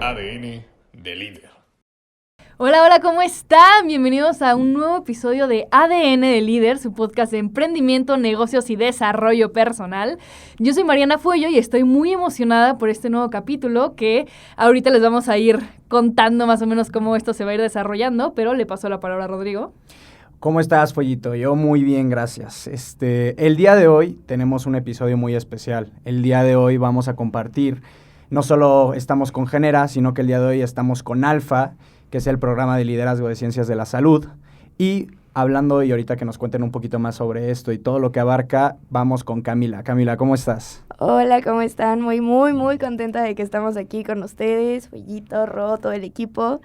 ADN de líder. Hola, hola, ¿cómo están? Bienvenidos a un nuevo episodio de ADN de líder, su podcast de emprendimiento, negocios y desarrollo personal. Yo soy Mariana Fuello y estoy muy emocionada por este nuevo capítulo que ahorita les vamos a ir contando más o menos cómo esto se va a ir desarrollando, pero le paso la palabra a Rodrigo. ¿Cómo estás, Fuellito? Yo muy bien, gracias. El día de hoy tenemos un episodio muy especial. El día de hoy vamos a compartir, no solo estamos con Genera, sino que el día de hoy estamos con Alfa, que es el programa de liderazgo de ciencias de la salud. Y hablando, y ahorita que nos cuenten un poquito más sobre esto y todo lo que abarca, vamos con Camila. Camila, ¿cómo estás? Hola, ¿cómo están? Muy contenta de que estamos aquí con ustedes, Fuellito, Ro, todo el equipo.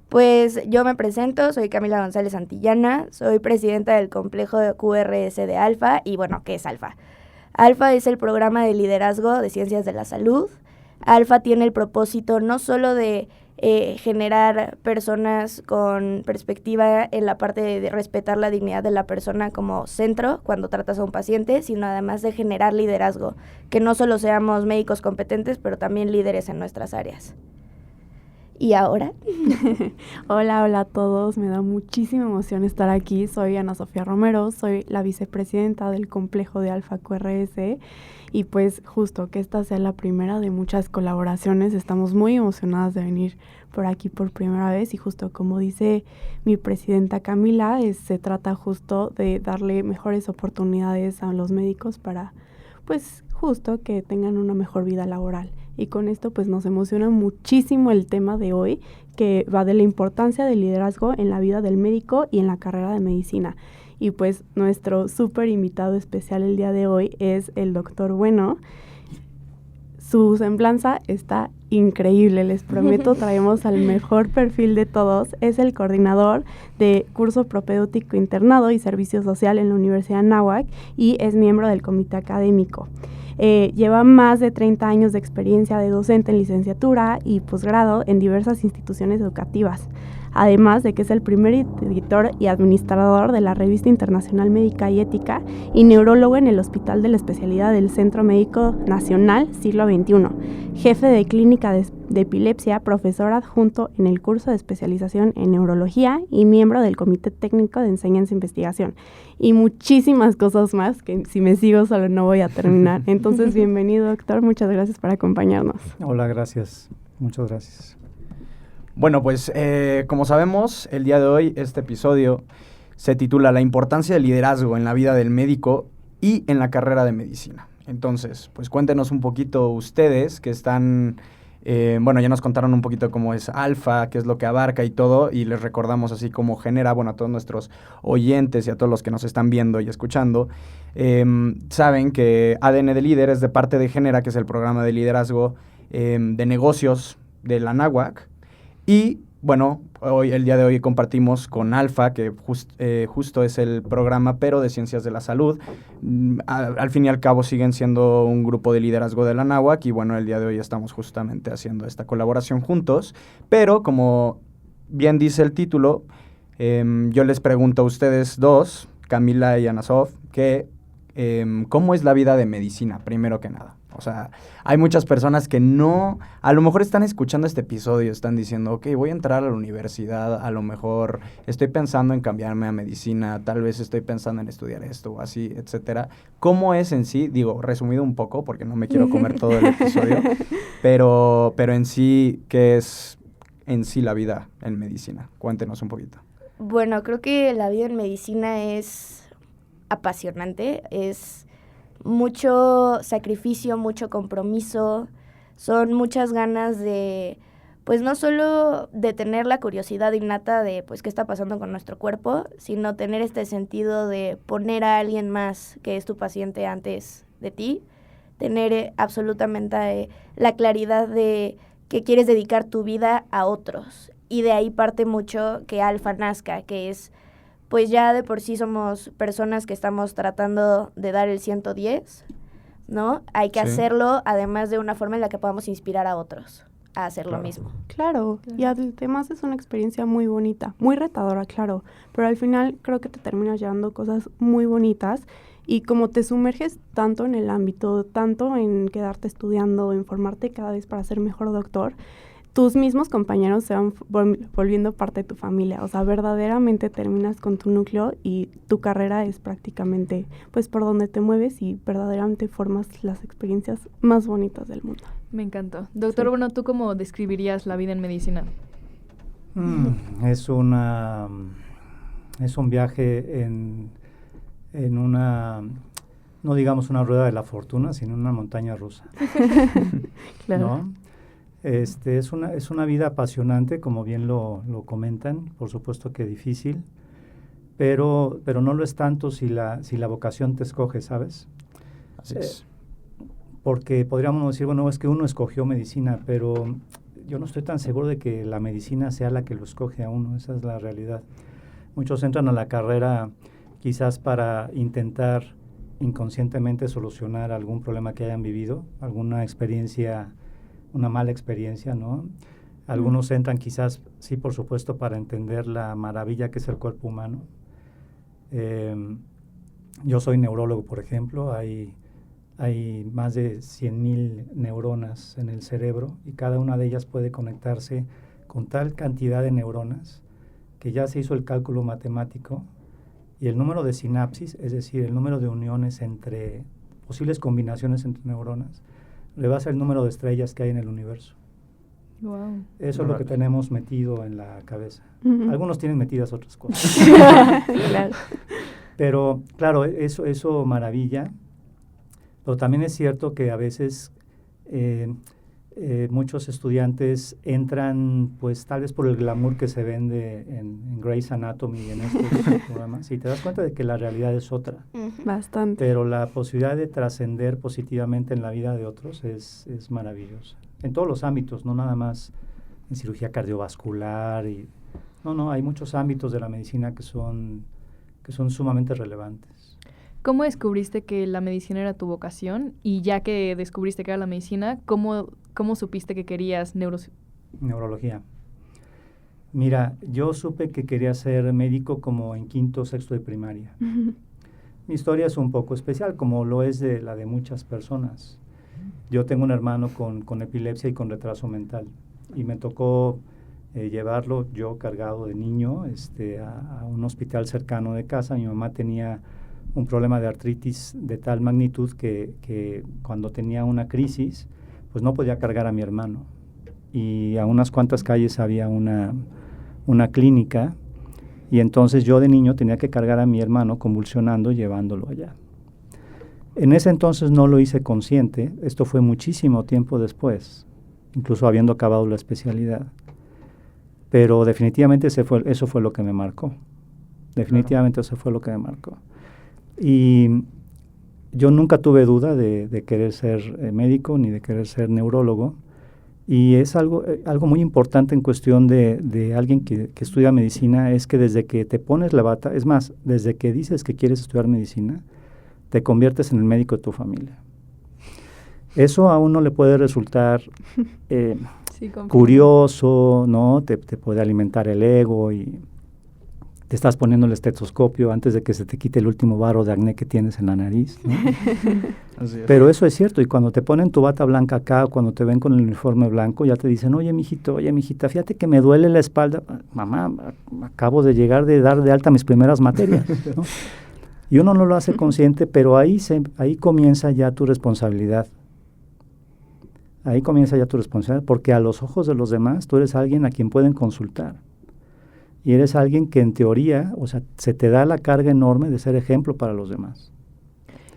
Pues yo me presento, soy Camila González Santillana, soy presidenta del complejo de QRS de Alfa. Y bueno, ¿qué es Alfa? Alfa es el programa de liderazgo de ciencias de la salud. Alfa tiene el propósito no solo de generar personas con perspectiva en la parte de respetar la dignidad de la persona como centro cuando tratas a un paciente, sino además de generar liderazgo, que no solo seamos médicos competentes, pero también líderes en nuestras áreas. ¿Y ahora? Hola a todos, me da muchísima emoción estar aquí. Soy Ana Sofía Romero, soy la vicepresidenta del complejo de Alfa QRS y pues justo que esta sea la primera de muchas colaboraciones. Estamos muy emocionadas de venir por aquí por primera vez y justo como dice mi presidenta Camila, se trata justo de darle mejores oportunidades a los médicos para pues justo que tengan una mejor vida laboral. Y con esto pues nos emociona muchísimo el tema de hoy, que va de la importancia del liderazgo en la vida del médico y en la carrera de medicina. Y pues nuestro súper invitado especial el día de hoy es el doctor Bueno. Su semblanza está increíble, les prometo, traemos al mejor perfil de todos. Es el coordinador de curso propedéutico internado y servicio social en la Universidad Anáhuac y es miembro del comité académico. Lleva más de 30 años de experiencia de docente en licenciatura y posgrado en diversas instituciones educativas, además de que es el primer editor y administrador de la Revista Internacional Médica y Ética y neurólogo en el Hospital de la Especialidad del Centro Médico Nacional Siglo XXI, jefe de clínica de epilepsia, profesor adjunto en el curso de especialización en neurología y miembro del Comité Técnico de Enseñanza e Investigación. Y muchísimas cosas más que si me sigo solo no voy a terminar. Entonces, bienvenido, doctor. Muchas gracias por acompañarnos. Hola, gracias. Muchas gracias. Bueno, pues como sabemos, el día de hoy este episodio se titula La importancia del liderazgo en la vida del médico y en la carrera de medicina. Entonces, pues cuéntenos un poquito ustedes que están, ya nos contaron un poquito cómo es Alfa, qué es lo que abarca y todo, y les recordamos así como Genera, a todos nuestros oyentes y a todos los que nos están viendo y escuchando, saben que ADN de Líder es de parte de Genera, que es el programa de liderazgo de negocios de la Anáhuac. Y bueno, el día de hoy compartimos con Alfa, que justo es el programa, pero de ciencias de la salud. Al fin y al cabo siguen siendo un grupo de liderazgo de la Anáhuac y bueno, el día de hoy estamos justamente haciendo esta colaboración juntos. Pero como bien dice el título, yo les pregunto a ustedes dos, Camila y Ana Sof, que ¿cómo es la vida de medicina, primero que nada? O sea, hay muchas personas que no, a lo mejor están escuchando este episodio, están diciendo, ok, voy a entrar a la universidad, a lo mejor estoy pensando en cambiarme a medicina, tal vez estoy pensando en estudiar esto o así, etcétera. ¿Cómo es en sí? Digo, resumido un poco, porque no me quiero comer todo el episodio, pero en sí, ¿qué es en sí la vida en medicina? Cuéntenos un poquito. Bueno, creo que la vida en medicina es apasionante, es mucho sacrificio, mucho compromiso, son muchas ganas de, pues no solo de tener la curiosidad innata de, pues, qué está pasando con nuestro cuerpo, sino tener este sentido de poner a alguien más que es tu paciente antes de ti, tener absolutamente la claridad de que quieres dedicar tu vida a otros. Y de ahí parte mucho que Alfa nazca, que es, pues ya de por sí somos personas que estamos tratando de dar el 110, ¿no? Hay que hacerlo, además de una forma en la que podamos inspirar a otros a hacer lo mismo. Claro, y además es una experiencia muy bonita, muy retadora, claro, pero al final creo que te terminas llevando cosas muy bonitas y como te sumerges tanto en el ámbito, tanto en quedarte estudiando, en formarte cada vez para ser mejor doctor, tus mismos compañeros se van volviendo parte de tu familia. O sea, verdaderamente terminas con tu núcleo y tu carrera es prácticamente pues por donde te mueves y verdaderamente formas las experiencias más bonitas del mundo. Me encantó. Doctor, Sí. bueno, ¿tú cómo describirías la vida en medicina? Es un viaje en una, no digamos una rueda de la fortuna, sino una montaña rusa. Claro. ¿No? Es una vida apasionante, como bien lo comentan, por supuesto que difícil, pero no lo es tanto si la vocación te escoge, ¿sabes? Así es. Porque podríamos decir, bueno, es que uno escogió medicina, pero yo no estoy tan seguro de que la medicina sea la que lo escoge a uno, esa es la realidad. Muchos entran a la carrera quizás para intentar inconscientemente solucionar algún problema que hayan vivido, alguna experiencia, una mala experiencia, ¿no? Algunos entran quizás, sí, por supuesto, para entender la maravilla que es el cuerpo humano. Yo soy neurólogo, por ejemplo, hay más de 100,000 neuronas en el cerebro y cada una de ellas puede conectarse con tal cantidad de neuronas que ya se hizo el cálculo matemático y el número de sinapsis, es decir, el número de uniones entre posibles combinaciones entre neuronas, rebasa el número de estrellas que hay en el universo. Wow. Eso es lo que tenemos metido en la cabeza. Ujú. Algunos tienen metidas otras cosas. Claro. Pero, claro, eso maravilla. Pero también es cierto que a veces muchos estudiantes entran, pues, tal vez por el glamour que se vende en Grey's Anatomy y en estos programas. Y te das cuenta de que la realidad es otra. Bastante. Pero la posibilidad de trascender positivamente en la vida de otros es maravillosa. En todos los ámbitos, no nada más en cirugía cardiovascular. No, hay muchos ámbitos de la medicina que son sumamente relevantes. ¿Cómo descubriste que la medicina era tu vocación? Y ya que descubriste que era la medicina, ¿cómo supiste que querías Neurología. Mira, yo supe que quería ser médico como en quinto, sexto de primaria. Ujú. Mi historia es un poco especial, como lo es la de muchas personas. Yo tengo un hermano con epilepsia y con retraso mental. Y me tocó llevarlo yo cargado de niño a un hospital cercano de casa. Mi mamá tenía un problema de artritis de tal magnitud que cuando tenía una crisis, pues no podía cargar a mi hermano. Y a unas cuantas calles había una clínica, y entonces yo de niño tenía que cargar a mi hermano convulsionando, llevándolo allá. En ese entonces no lo hice consciente, esto fue muchísimo tiempo después, incluso habiendo acabado la especialidad. Pero definitivamente eso fue lo que me marcó. Definitivamente eso fue lo que me marcó. Y yo nunca tuve duda de querer ser médico ni de querer ser neurólogo. Y es algo muy importante en cuestión de alguien que estudia medicina, es que desde que te pones la bata, es más, desde que dices que quieres estudiar medicina, te conviertes en el médico de tu familia. Eso a uno le puede resultar Sí, curioso, ¿no? Te puede alimentar el ego y te estás poniendo el estetoscopio antes de que se te quite el último barro de acné que tienes en la nariz, ¿no? Así es. Pero eso es cierto, y cuando te ponen tu bata blanca acá, o cuando te ven con el uniforme blanco, ya te dicen, oye, mijita, fíjate que me duele la espalda. Mamá, acabo de llegar de dar de alta mis primeras materias, ¿no? Y uno no lo hace consciente, pero ahí comienza ya tu responsabilidad. Ahí comienza ya tu responsabilidad, porque a los ojos de los demás tú eres alguien a quien pueden consultar. Y eres alguien que en teoría, o sea, se te da la carga enorme de ser ejemplo para los demás.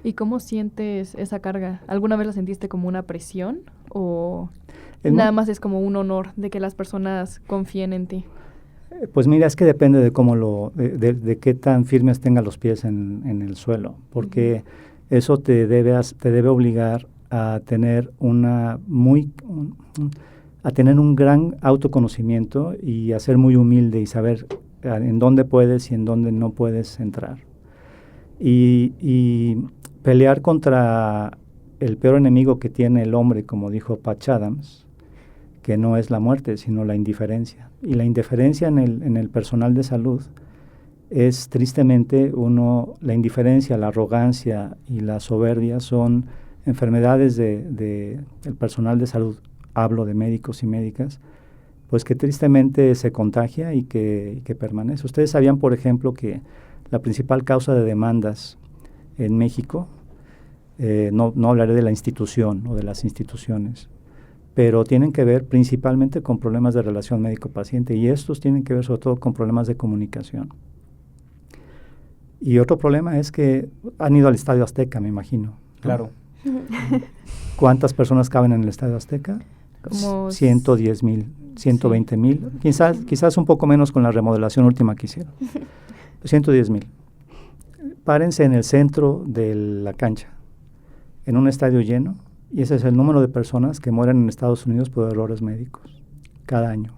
¿Y cómo sientes esa carga? ¿Alguna vez la sentiste como una presión o nada más es como un honor de que las personas confíen en ti? Pues mira, es que depende de cómo de qué tan firmes tengan los pies en el suelo, porque eso te debe obligar a tener a tener un gran autoconocimiento y a ser muy humilde y saber en dónde puedes y en dónde no puedes entrar. Y pelear contra el peor enemigo que tiene el hombre, como dijo Patch Adams, que no es la muerte, sino la indiferencia. Y la indiferencia en el personal de salud es tristemente la indiferencia, la arrogancia y la soberbia son enfermedades del personal de salud, hablo de médicos y médicas, pues que tristemente se contagia y que permanece. Ustedes sabían, por ejemplo, que la principal causa de demandas en México, no hablaré de la institución o de las instituciones, pero tienen que ver principalmente con problemas de relación médico-paciente, y estos tienen que ver sobre todo con problemas de comunicación. Y otro problema es que han ido al Estadio Azteca, me imagino, ¿no? Claro. ¿Cuántas personas caben en el Estadio Azteca? Como 110,000, 120,000, quizás un poco menos con la remodelación última que hicieron. 110,000. Párense en el centro de la cancha, en un estadio lleno, y ese es el número de personas que mueren en Estados Unidos por errores médicos cada año.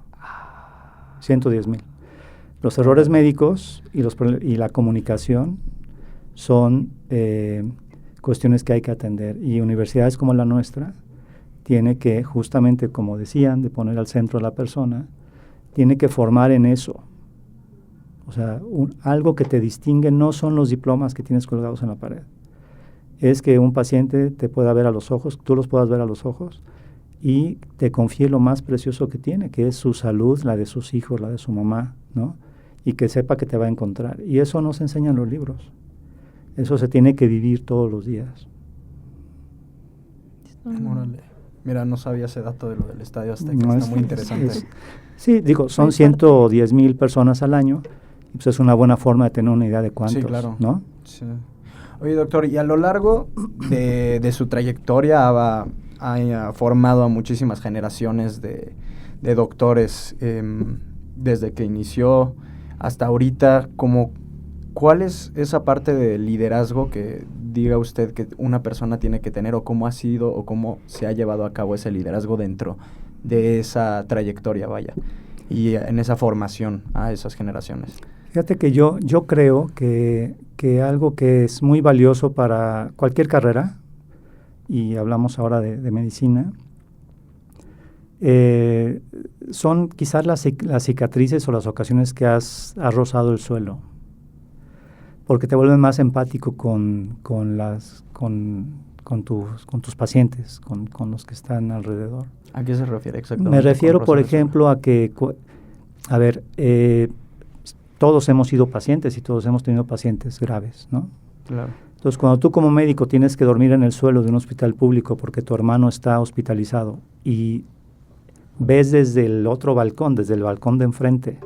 110,000. Los errores médicos y la comunicación son cuestiones que hay que atender, y universidades como la nuestra tiene que, justamente como decían, de poner al centro a la persona, tiene que formar en eso. O sea, algo que te distingue no son los diplomas que tienes colgados en la pared. Es que un paciente te pueda ver a los ojos, tú los puedas ver a los ojos y te confíe lo más precioso que tiene, que es su salud, la de sus hijos, la de su mamá, ¿no? Y que sepa que te va a encontrar. Y eso no se enseña en los libros. Eso se tiene que vivir todos los días. Órale. Mira, no sabía ese dato de lo del Estadio Azteca, No, está muy interesante. Sí, digo, son 110,000 personas al año, y pues es una buena forma de tener una idea de cuántos, Sí, claro. ¿no? Sí. Oye, doctor, y a lo largo de su trayectoria ha formado a muchísimas generaciones de doctores, desde que inició hasta ahorita, ¿cuál es esa parte de liderazgo que diga usted que una persona tiene que tener, o cómo ha sido o cómo se ha llevado a cabo ese liderazgo dentro de esa trayectoria, vaya, y en esa formación a esas generaciones? Fíjate que yo creo que algo que es muy valioso para cualquier carrera, y hablamos ahora de medicina, son quizás las cicatrices o las ocasiones que has rozado el suelo, porque te vuelven más empático con tus pacientes, con los que están alrededor. ¿A qué se refiere exactamente? Me refiero, por ejemplo, a que, todos hemos sido pacientes y todos hemos tenido pacientes graves, ¿no? Claro. Entonces, cuando tú como médico tienes que dormir en el suelo de un hospital público porque tu hermano está hospitalizado y ves desde el otro balcón, desde el balcón de enfrente,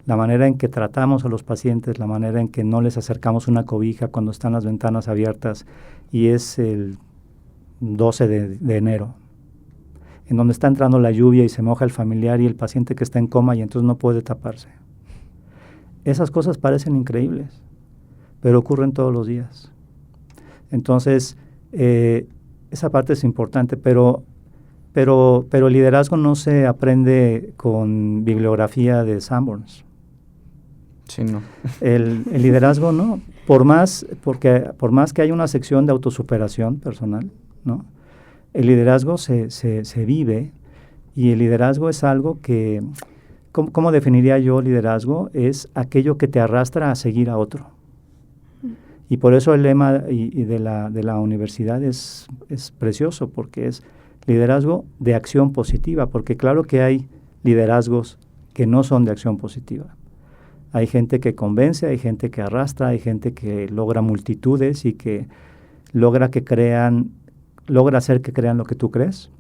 la manera en que tratamos a los pacientes, la manera en que no les acercamos una cobija cuando están las ventanas abiertas, y es el 12 de enero, en donde está entrando la lluvia y se moja el familiar y el paciente que está en coma y entonces no puede taparse. Esas cosas parecen increíbles, pero ocurren todos los días. Entonces, esa parte es importante, pero el liderazgo no se aprende con bibliografía de Sanborns. Sí, no. El liderazgo no, por más que haya una sección de autosuperación personal, ¿no? El liderazgo se vive, y el liderazgo es algo que, ¿cómo definiría yo liderazgo? Es aquello que te arrastra a seguir a otro. Y por eso el lema de la universidad es precioso, porque es liderazgo de acción positiva, porque claro que hay liderazgos que no son de acción positiva. Hay gente que convence, hay gente que arrastra, hay gente que logra multitudes y que logra hacer que crean lo que tú crees,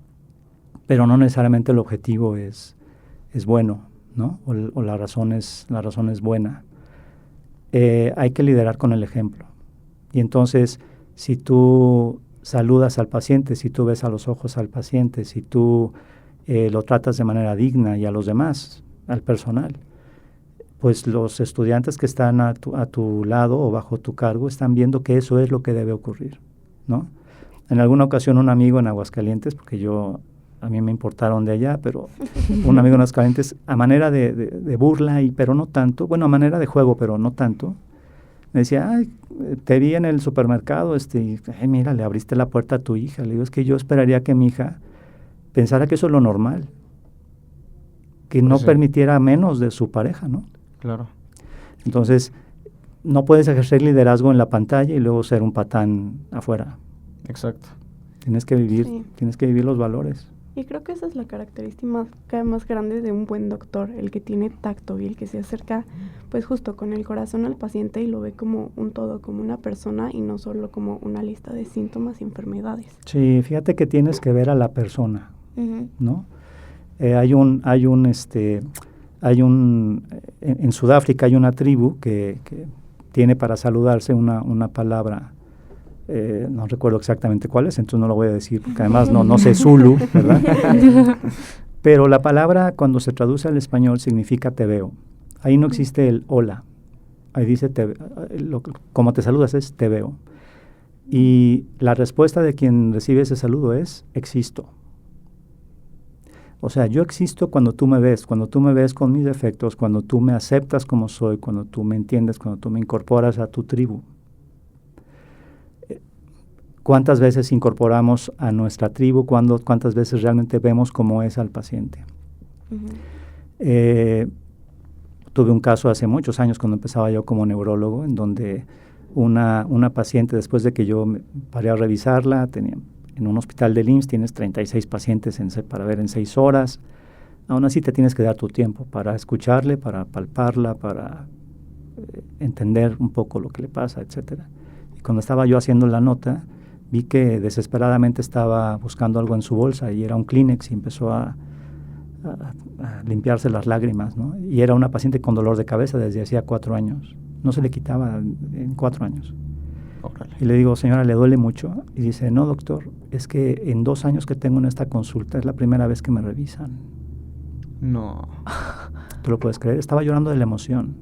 pero no necesariamente el objetivo es bueno, ¿no? O la razón es buena. Hay que liderar con el ejemplo. Y entonces, si tú saludas al paciente, si tú ves a los ojos al paciente, si tú lo tratas de manera digna, y a los demás, al personal, pues los estudiantes que están a tu lado o bajo tu cargo están viendo que eso es lo que debe ocurrir, ¿no? En alguna ocasión un amigo en Aguascalientes, porque a mí me importaron de allá, pero un amigo en Aguascalientes, a manera de burla, pero no tanto, bueno, a manera de juego, pero no tanto, me decía, ay, te vi en el supermercado, mira, le abriste la puerta a tu hija. Le digo, es que yo esperaría que mi hija pensara que eso es lo normal, que no permitiera menos de su pareja, ¿no? Claro. Entonces, no puedes ejercer liderazgo en la pantalla y luego ser un patán afuera. Exacto. Tienes que vivir los valores. Y creo que esa es la característica más grande de un buen doctor, el que tiene tacto y el que se acerca pues justo con el corazón al paciente y lo ve como un todo, como una persona y no solo como una lista de síntomas y enfermedades. Sí, fíjate que tienes que ver a la persona, ¿no? En Sudáfrica hay una tribu que tiene para saludarse una palabra, no recuerdo exactamente cuál es, entonces no lo voy a decir, porque además no sé Zulu, ¿verdad? Pero la palabra cuando se traduce al español significa te veo. Ahí no existe el hola, ahí dice como te saludas es te veo. Y la respuesta de quien recibe ese saludo es existo. O sea, yo existo cuando tú me ves con mis defectos, cuando tú me aceptas como soy, cuando tú me entiendes, cuando tú me incorporas a tu tribu. ¿Cuántas veces incorporamos a nuestra tribu? ¿Cuántas veces realmente vemos cómo es al paciente? Tuve un caso hace muchos años cuando empezaba yo como neurólogo, en donde una paciente, después de que yo me paré a revisarla, en un hospital del IMSS tienes 36 pacientes para ver en 6 horas. Aún así te tienes que dar tu tiempo para escucharle, para palparla, para entender un poco lo que le pasa, etcétera. Y cuando estaba yo haciendo la nota, vi que desesperadamente estaba buscando algo en su bolsa y era un Kleenex y empezó a limpiarse las lágrimas, ¿no? Y era una paciente con dolor de cabeza desde hacía 4 años. No se le quitaba en 4 años. Órale. Y le digo, señora, ¿le duele mucho? Y dice, no, doctor, es que en 2 años que tengo en esta consulta es la primera vez que me revisan. No. ¿Tú lo puedes creer? Estaba llorando de la emoción.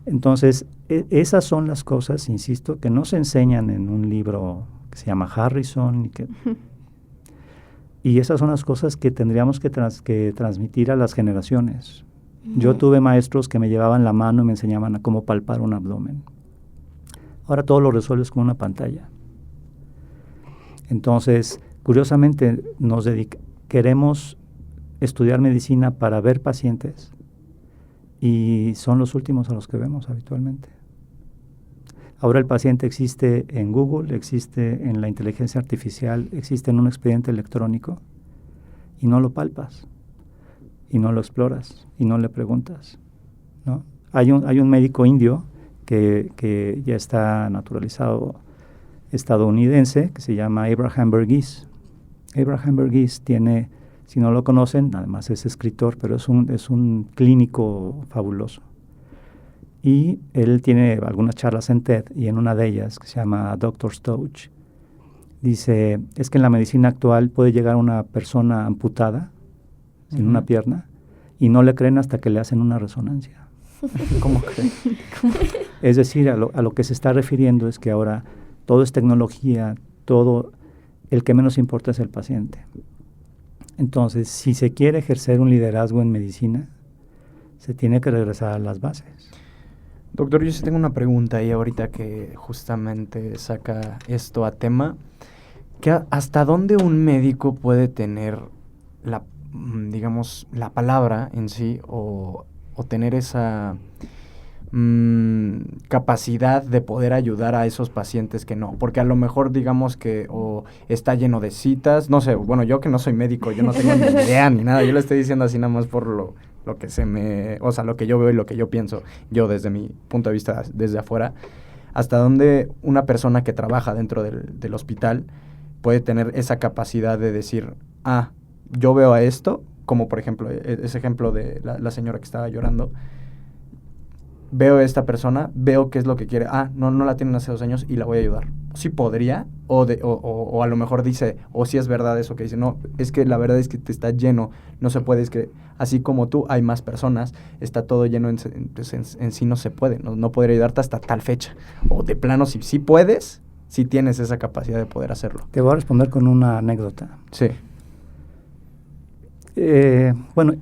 Entonces, esas son las cosas, insisto, que no se enseñan en un libro que se llama Harrison. Y esas son las cosas que tendríamos que transmitir a las generaciones. Yo tuve maestros que me llevaban la mano y me enseñaban a cómo palpar un abdomen. Ahora todo lo resuelves con una pantalla. Entonces, curiosamente, queremos estudiar medicina para ver pacientes y son los últimos a los que vemos habitualmente. Ahora el paciente existe en Google, existe en la inteligencia artificial, existe en un expediente electrónico y no lo palpas, y no lo exploras, y no le preguntas, ¿no? Hay un médico indio que ya está naturalizado estadounidense, que se llama Abraham Verghese. Abraham Verghese tiene, si no lo conocen, además es escritor, pero es un clínico fabuloso. Y él tiene algunas charlas en TED, y en una de ellas, que se llama Doctor's Touch, dice, es que en la medicina actual puede llegar una persona amputada, sin una pierna, y no le creen hasta que le hacen una resonancia. ¿Cómo creen? Es decir, a lo que se está refiriendo es que ahora todo es tecnología, el que menos importa es el paciente. Entonces, si se quiere ejercer un liderazgo en medicina, se tiene que regresar a las bases. Doctor, yo sí tengo una pregunta ahí ahorita que justamente saca esto a tema. ¿Hasta dónde un médico puede tener la palabra en sí o tener esa capacidad de poder ayudar a esos pacientes que no? Porque a lo mejor digamos que está lleno de citas, no sé, bueno, yo que no soy médico, yo no tengo ni idea ni nada, yo le estoy diciendo así nada más por lo que lo que yo veo y lo que yo pienso, yo desde mi punto de vista, desde afuera, hasta dónde una persona que trabaja dentro del hospital puede tener esa capacidad de decir, yo veo a esto, como por ejemplo, ese ejemplo de la señora que estaba llorando, veo a esta persona, veo qué es lo que quiere, no la tienen hace 2 años y la voy a ayudar. Sí podría, o a lo mejor dice, sí es verdad eso que dice, no, es que la verdad es que te está lleno, no se puede, es que así como tú hay más personas, está todo lleno, en sí no se puede, no podría ayudarte hasta tal fecha. O de plano, si sí puedes, si tienes esa capacidad de poder hacerlo. Te voy a responder con una anécdota. Sí. Bueno,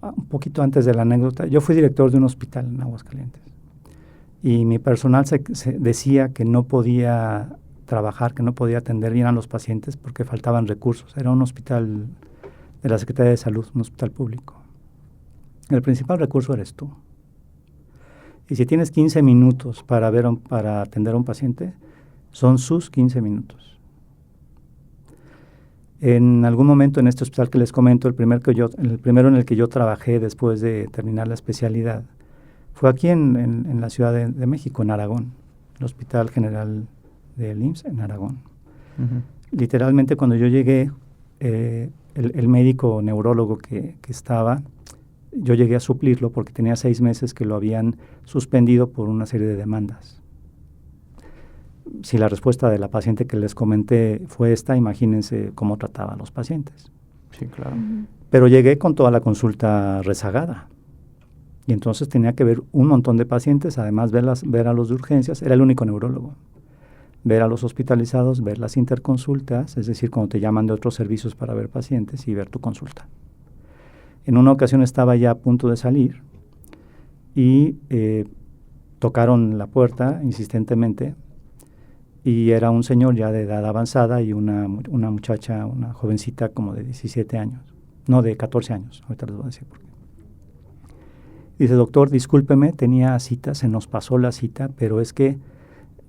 un poquito antes de la anécdota, yo fui director de un hospital en Aguascalientes y mi personal se decía que no podía trabajar, que no podía atender bien a los pacientes porque faltaban recursos. Era un hospital de la Secretaría de Salud, un hospital público. El principal recurso eres tú. Y si tienes 15 minutos para atender a un paciente, son sus 15 minutos. En algún momento en este hospital que les comento, el primero en el que yo trabajé después de terminar la especialidad, fue aquí en la Ciudad de México, en Aragón, el Hospital General del IMSS en Aragón. Literalmente cuando yo llegué, el médico neurólogo que estaba, yo llegué a suplirlo porque tenía 6 meses que lo habían suspendido por una serie de demandas. Si la respuesta de la paciente que les comenté fue esta, imagínense cómo trataba a los pacientes. Sí, claro. Pero llegué con toda la consulta rezagada. Y entonces tenía que ver un montón de pacientes, además ver a los de urgencias. Era el único neurólogo. Ver a los hospitalizados, ver las interconsultas, es decir, cuando te llaman de otros servicios para ver pacientes y ver tu consulta. En una ocasión estaba ya a punto de salir y tocaron la puerta insistentemente. Y era un señor ya de edad avanzada y una muchacha, una jovencita como de 17 años, no, de 14 años, ahorita les voy a decir por qué. Dice, doctor, discúlpeme, tenía cita, se nos pasó la cita, pero es que,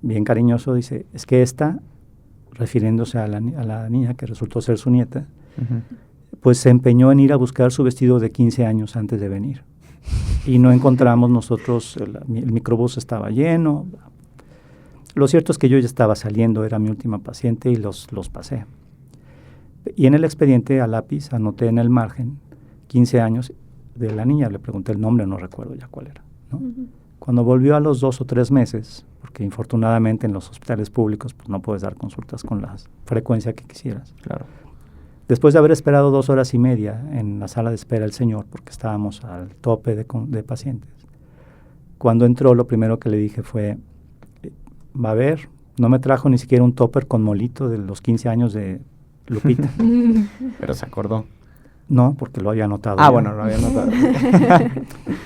bien cariñoso, dice, es que esta, refiriéndose a la niña que resultó ser su nieta, pues se empeñó en ir a buscar su vestido de 15 años antes de venir. Y no encontramos nosotros, el microbús estaba lleno. Lo cierto es que yo ya estaba saliendo, era mi última paciente y los pasé. Y en el expediente a lápiz anoté en el margen 15 años de la niña, le pregunté el nombre, no recuerdo ya cuál era, ¿no? Cuando volvió a los 2 o 3 meses, porque infortunadamente en los hospitales públicos pues, no puedes dar consultas con la frecuencia que quisieras. Claro. Después de haber esperado 2 horas y media en la sala de espera el señor, porque estábamos al tope de pacientes, cuando entró lo primero que le dije fue, va a ver, no me trajo ni siquiera un topper con molito de los 15 años de Lupita. Pero se acordó. No, porque lo había anotado. Bueno, lo había anotado.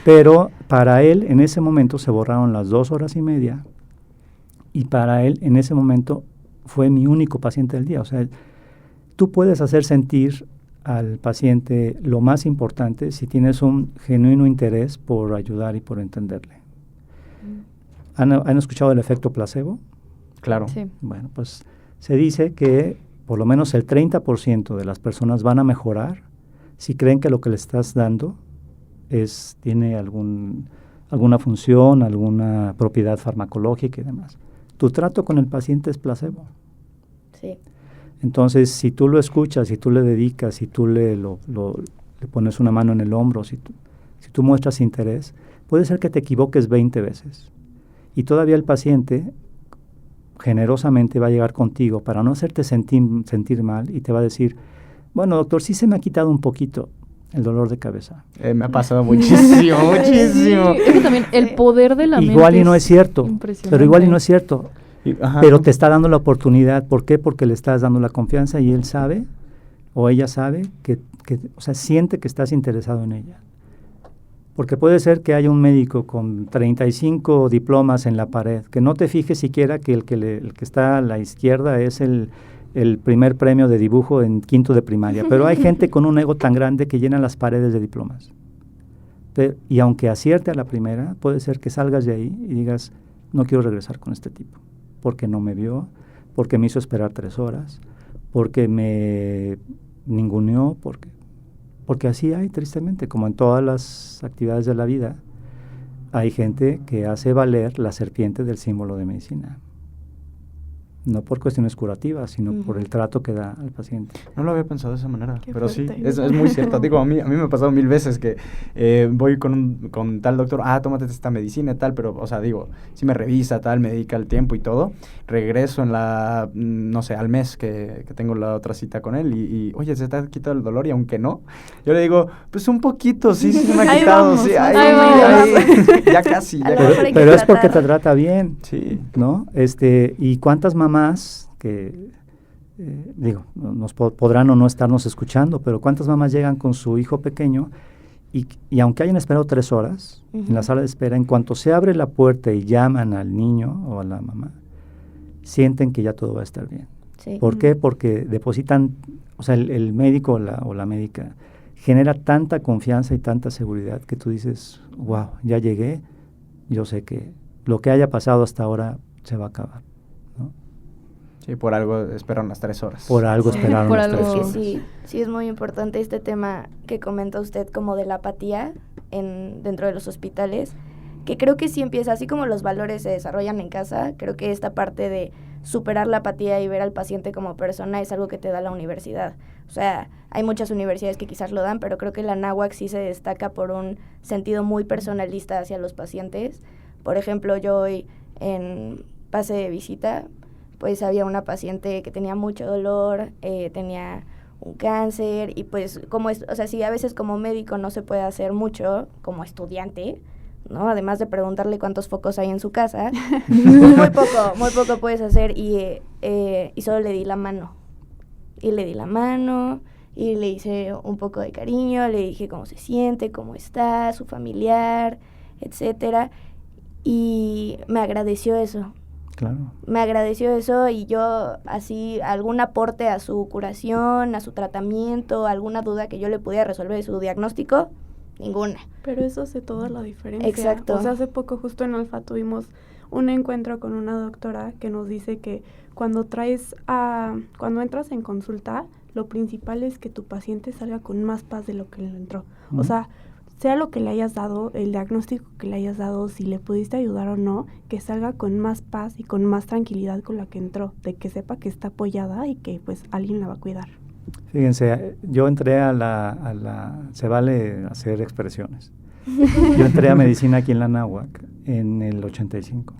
Pero para él, en ese momento, se borraron las 2 horas y media y para él, en ese momento, fue mi único paciente del día. O sea, tú puedes hacer sentir al paciente lo más importante si tienes un genuino interés por ayudar y por entenderle. ¿Han escuchado el efecto placebo? Claro. Sí. Bueno, pues se dice que por lo menos el 30% de las personas van a mejorar si creen que lo que le estás dando tiene alguna función, alguna propiedad farmacológica y demás. Tu trato con el paciente es placebo. Sí. Entonces, si tú lo escuchas, si tú le dedicas, si tú le pones una mano en el hombro, si tú muestras interés, puede ser que te equivoques 20 veces. Y todavía el paciente generosamente va a llegar contigo para no hacerte sentir mal y te va a decir, bueno, doctor, sí se me ha quitado un poquito el dolor de cabeza. Me ha pasado muchísimo, muchísimo. Sí, es que también el poder de la mente Igual y no es cierto, impresionante. pero igual y no es cierto. Ajá, Pero te está dando la oportunidad. ¿Por qué? Porque le estás dando la confianza y él sabe, o ella sabe, o sea, siente que estás interesado en ella. Porque puede ser que haya un médico con 35 diplomas en la pared, que no te fijes siquiera que el que está a la izquierda es el primer premio de dibujo en 5º de primaria. Pero hay gente con un ego tan grande que llena las paredes de diplomas. Y aunque acierte a la primera, puede ser que salgas de ahí y digas, no quiero regresar con este tipo. Porque no me vio, porque me hizo esperar 3 horas, porque me ninguneó, porque así hay, tristemente, como en todas las actividades de la vida, hay gente que hace valer la serpiente del símbolo de medicina. No por cuestiones curativas, sino por el trato que da al paciente. No lo había pensado de esa manera, Qué pero fuerte. sí, es muy cierto. Digo, a mí me ha pasado 1000 veces que voy con tal doctor, tómate esta medicina y tal, pero, o sea, digo, si me revisa, tal, me dedica el tiempo y todo, regreso no sé, al mes que tengo la otra cita con él y oye, ¿se te ha quitado el dolor? Y aunque no, yo le digo, pues un poquito, sí, se me ha Ahí quitado, vamos, sí, ahí ahí, ya casi, ya A lo casi. mejor hay que Pero es porque tratar. te trata bien, Sí. ¿no? ¿Y cuántas mamás que, podrán o no estarnos escuchando, pero cuántas mamás llegan con su hijo pequeño y aunque hayan esperado 3 horas en la sala de espera, en cuanto se abre la puerta y llaman al niño o a la mamá, sienten que ya todo va a estar bien. Sí. ¿Por qué? Porque depositan, o sea, el médico o la médica genera tanta confianza y tanta seguridad que tú dices, wow, ya llegué, yo sé que lo que haya pasado hasta ahora se va a acabar, ¿no? Sí, por algo esperaron las 3 horas. Por algo esperaron Por las algo. 3 Que horas. sí es muy importante este tema que comenta usted como de la apatía dentro de los hospitales, que creo que sí empieza, así como los valores se desarrollan en casa, creo que esta parte de superar la apatía y ver al paciente como persona es algo que te da la universidad. O sea, hay muchas universidades que quizás lo dan, pero creo que la Anáhuac sí se destaca por un sentido muy personalista hacia los pacientes. Por ejemplo, yo hoy en pase de visita, pues había una paciente que tenía mucho dolor, tenía un cáncer y pues o sea, sí, a veces como médico no se puede hacer mucho como estudiante, ¿no? Además de preguntarle cuántos focos hay en su casa, muy poco puedes hacer y solo le di la mano. Y le di la mano y le hice un poco de cariño, le dije cómo se siente, cómo está, su familiar, etcétera. Y me agradeció eso. Claro. Me agradeció eso y yo así algún aporte a su curación, a su tratamiento, alguna duda que yo le pudiera resolver de su diagnóstico, ninguna. Pero eso hace toda la diferencia. Exacto. O sea, hace poco justo en Alfa tuvimos un encuentro con una doctora que nos dice que cuando entras en consulta, lo principal es que tu paciente salga con más paz de lo que le entró. O sea, sea lo que le hayas dado, el diagnóstico que le hayas dado, si le pudiste ayudar o no, que salga con más paz y con más tranquilidad con la que entró, de que sepa que está apoyada y que pues alguien la va a cuidar. Fíjense, yo entré se vale hacer expresiones. Yo entré a medicina aquí en la Anáhuac en el 85.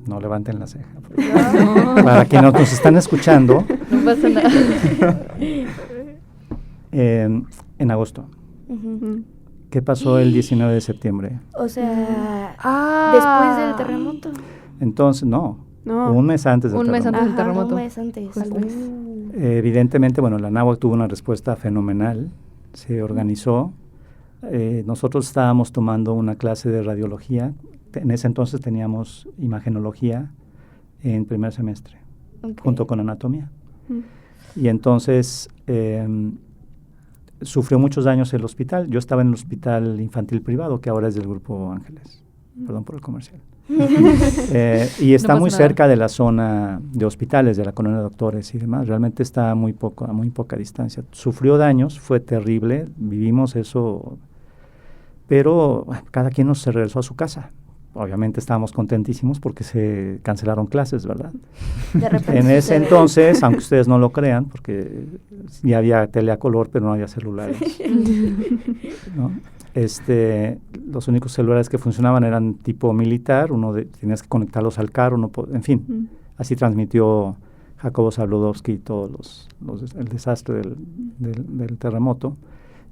No levanten la ceja. Para quienes nos están escuchando, No pasa nada. en agosto. Uh-huh. ¿Qué pasó el 19 de septiembre? O sea, Ah. después del terremoto. Entonces, no, un mes antes del Un mes terremoto. antes del terremoto. Un mes antes. Justo. Evidentemente, bueno, la Anáhuac tuvo una respuesta fenomenal, se organizó. Nosotros estábamos tomando una clase de radiología, en ese entonces teníamos imagenología en primer semestre, Okay. junto con anatomía. Y entonces sufrió muchos daños el hospital. Yo estaba en el hospital infantil privado, que ahora es del Grupo Ángeles. Perdón por el comercial. Y está No muy pasa nada. cerca de la zona de hospitales, de la colonia de doctores y demás. Realmente está a muy poca distancia. Sufrió daños, fue terrible, vivimos eso, pero cada quien se regresó a su casa. Obviamente estábamos contentísimos porque se cancelaron clases, ¿verdad? De repente En ese sucede. entonces, aunque ustedes no lo crean, porque ya había tele a color, pero no había celulares, ¿no? Los únicos celulares que funcionaban eran tipo militar, tenías que conectarlos al carro, en fin, así transmitió Jacobo Zabludovsky y todos el desastre del terremoto,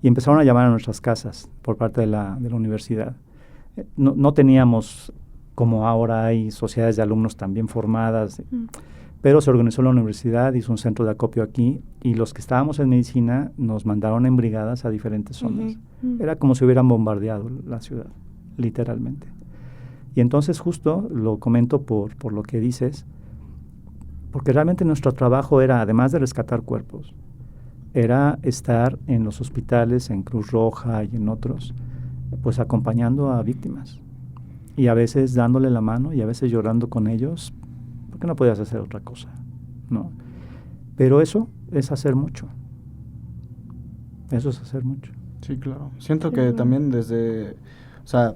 y empezaron a llamar a nuestras casas por parte de la universidad. No teníamos, como ahora hay sociedades de alumnos también formadas, pero se organizó la universidad, hizo un centro de acopio aquí, y los que estábamos en medicina nos mandaron en brigadas a diferentes zonas. Era como si hubieran bombardeado la ciudad, literalmente. Y entonces justo lo comento por lo que dices, porque realmente nuestro trabajo era, además de rescatar cuerpos, era estar en los hospitales, en Cruz Roja y en otros, pues acompañando a víctimas. Y a veces dándole la mano y a veces llorando con ellos, porque no podías hacer otra cosa, ¿no? Pero eso es hacer mucho. Eso es hacer mucho. Sí, claro. Siento que también o sea,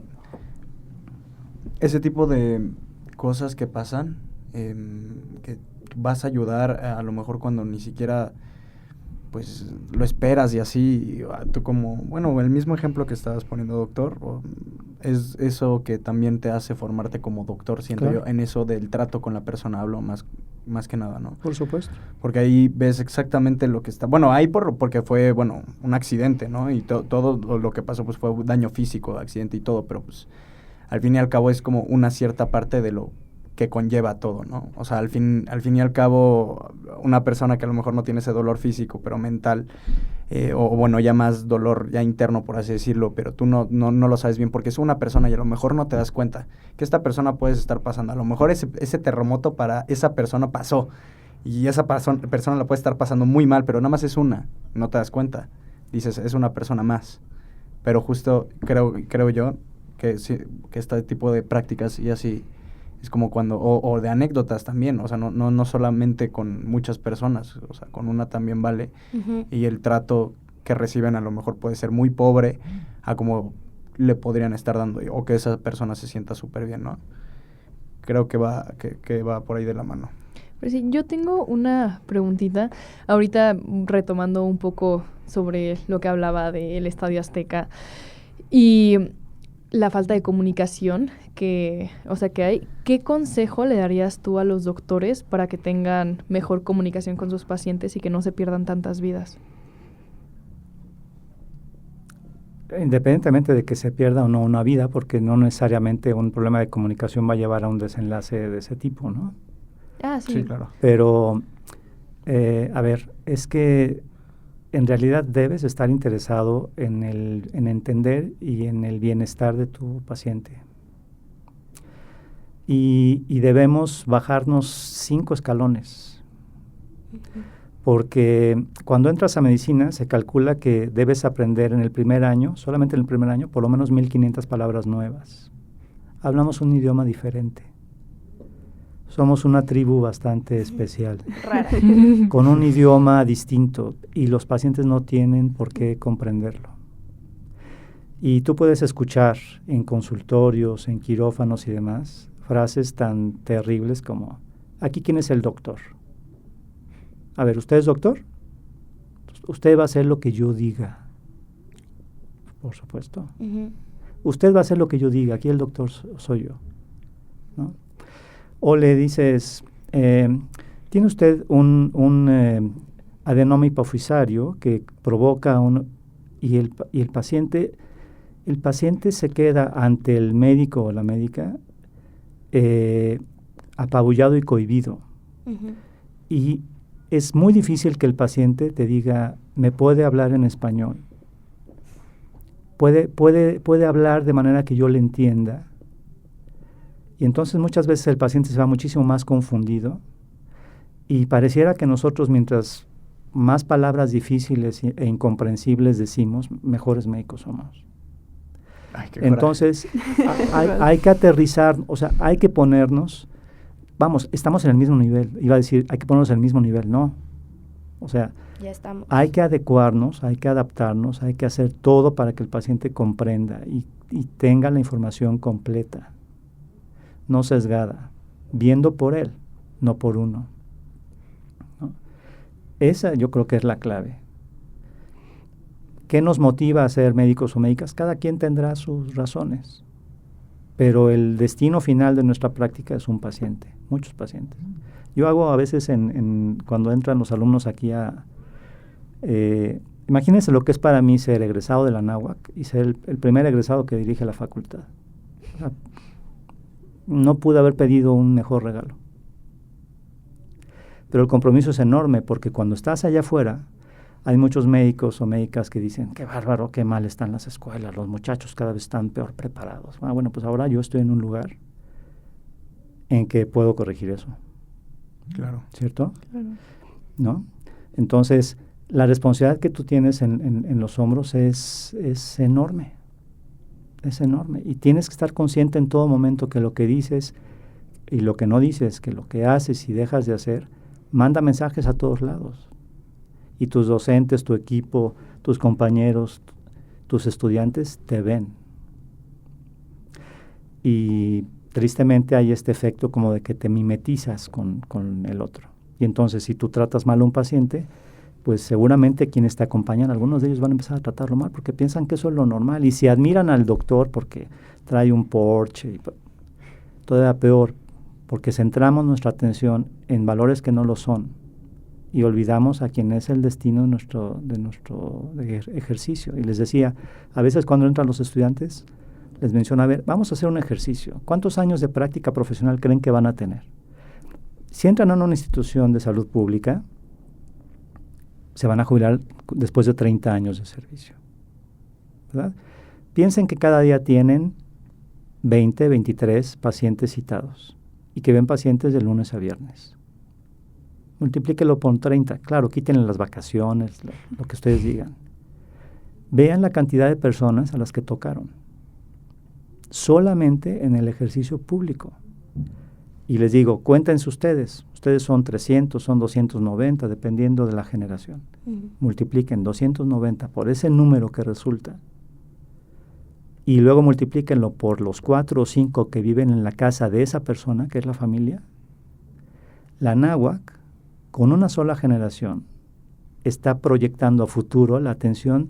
ese tipo de cosas que pasan, que vas a ayudar a lo mejor cuando ni siquiera pues lo esperas y así, tú como, bueno, el mismo ejemplo que estabas poniendo, doctor, es eso que también te hace formarte como doctor, siento Claro. yo, en eso del trato con la persona, hablo más que nada, ¿no? Por supuesto. Porque ahí ves exactamente lo que está, bueno, ahí porque fue, bueno, un accidente, ¿no? Y todo lo que pasó pues fue daño físico, accidente y todo, pero pues al fin y al cabo es como una cierta parte de lo que conlleva todo, ¿no? O sea, al fin y al cabo, una persona que a lo mejor no tiene ese dolor físico, pero mental, o bueno, ya más dolor ya interno, por así decirlo, pero tú no lo sabes bien porque es una persona y a lo mejor no te das cuenta que esta persona puedes estar pasando. A lo mejor ese terremoto para esa persona pasó y esa persona la puede estar pasando muy mal, pero nada más es una, no te das cuenta. Dices, es una persona más. Pero justo creo yo que, sí, que este tipo de prácticas y así Es como cuando, o de anécdotas también, o sea, no solamente con muchas personas, o sea, con una también vale. Ujú. Y el trato que reciben a lo mejor puede ser muy pobre a como le podrían estar dando, o que esa persona se sienta súper bien, ¿no? Creo que va por ahí de la mano. Pero sí, yo tengo una preguntita, ahorita retomando un poco sobre lo que hablaba del Estadio Azteca y la falta de comunicación que hay. ¿Qué consejo le darías tú a los doctores para que tengan mejor comunicación con sus pacientes y que no se pierdan tantas vidas? Independientemente de que se pierda o no una vida, porque no necesariamente un problema de comunicación va a llevar a un desenlace de ese tipo, ¿no? Ah, sí. Sí, claro. Pero, a ver, es que en realidad debes estar interesado en entender y en el bienestar de tu paciente. Y debemos bajarnos 5 escalones. Porque cuando entras a medicina se calcula que debes aprender en el primer año, solamente en el primer año, por lo menos 1500 palabras nuevas. Hablamos un idioma diferente. Somos una tribu bastante especial, Rara. con un idioma distinto, y los pacientes no tienen por qué comprenderlo. Y tú puedes escuchar en consultorios, en quirófanos y demás, frases tan terribles como, ¿aquí quién es el doctor? A ver, ¿usted es doctor? Usted va a hacer lo que yo diga. Por supuesto. Ujú. Usted va a hacer lo que yo diga, aquí el doctor soy yo, ¿no? O le dices, tiene usted un adenoma hipofisario que provoca y el paciente se queda ante el médico o la médica apabullado y cohibido. Ujú. Y es muy difícil que el paciente te diga, ¿me puede hablar en español? Puede hablar de manera que yo le entienda. Y entonces muchas veces el paciente se va muchísimo más confundido y pareciera que nosotros, mientras más palabras difíciles e incomprensibles decimos, mejores médicos somos. Ay, qué Entonces hay que aterrizar, o sea, hay que ponernos, vamos, estamos en el mismo nivel. Iba a decir, hay que ponernos en el mismo nivel, no. O sea, Ya estamos. hay que adecuarnos, hay que adaptarnos, hay que hacer todo para que el paciente comprenda y tenga la información completa, no sesgada, viendo por él, no por uno, ¿no? Esa yo creo que es la clave. ¿Qué nos motiva a ser médicos o médicas? Cada quien tendrá sus razones, pero el destino final de nuestra práctica es un paciente, muchos pacientes. Yo hago a veces cuando entran los alumnos aquí imagínense lo que es para mí ser egresado de la Anáhuac y ser el primer egresado que dirige la facultad. O sea, no pude haber pedido un mejor regalo. Pero el compromiso es enorme porque cuando estás allá afuera, hay muchos médicos o médicas que dicen, qué bárbaro, qué mal están las escuelas, los muchachos cada vez están peor preparados. Bueno, pues ahora yo estoy en un lugar en que puedo corregir eso. Claro. ¿Cierto? Claro. ¿No? Entonces, la responsabilidad que tú tienes en los hombros es enorme. Es enorme. Y tienes que estar consciente en todo momento que lo que dices y lo que no dices, que lo que haces y dejas de hacer, manda mensajes a todos lados. Y tus docentes, tu equipo, tus compañeros, tus estudiantes te ven. Y tristemente hay este efecto como de que te mimetizas con el otro. Y entonces si tú tratas mal a un paciente, pues seguramente quienes te acompañan, algunos de ellos van a empezar a tratarlo mal porque piensan que eso es lo normal. Y si admiran al doctor porque trae un Porsche, y todavía peor, porque centramos nuestra atención en valores que no lo son y olvidamos a quien es el destino de nuestro ejercicio. Y les decía, a veces cuando entran los estudiantes, les menciono, a ver, vamos a hacer un ejercicio. ¿Cuántos años de práctica profesional creen que van a tener? Si entran a una institución de salud pública, se van a jubilar después de 30 años de servicio, ¿verdad? Piensen que cada día tienen 20, 23 pacientes citados y que ven pacientes de lunes a viernes. Multiplíquelo por 30. Claro, quítenle las vacaciones, lo que ustedes digan. Vean la cantidad de personas a las que tocaron. Solamente en el ejercicio público. y les digo, cuéntense ustedes son 300, son 290, dependiendo de la generación. Multipliquen 290 por ese número que resulta, y luego multiplíquenlo por los 4 o 5 que viven en la casa de esa persona, que es la familia. La náhuac, con una sola generación, está proyectando a futuro la atención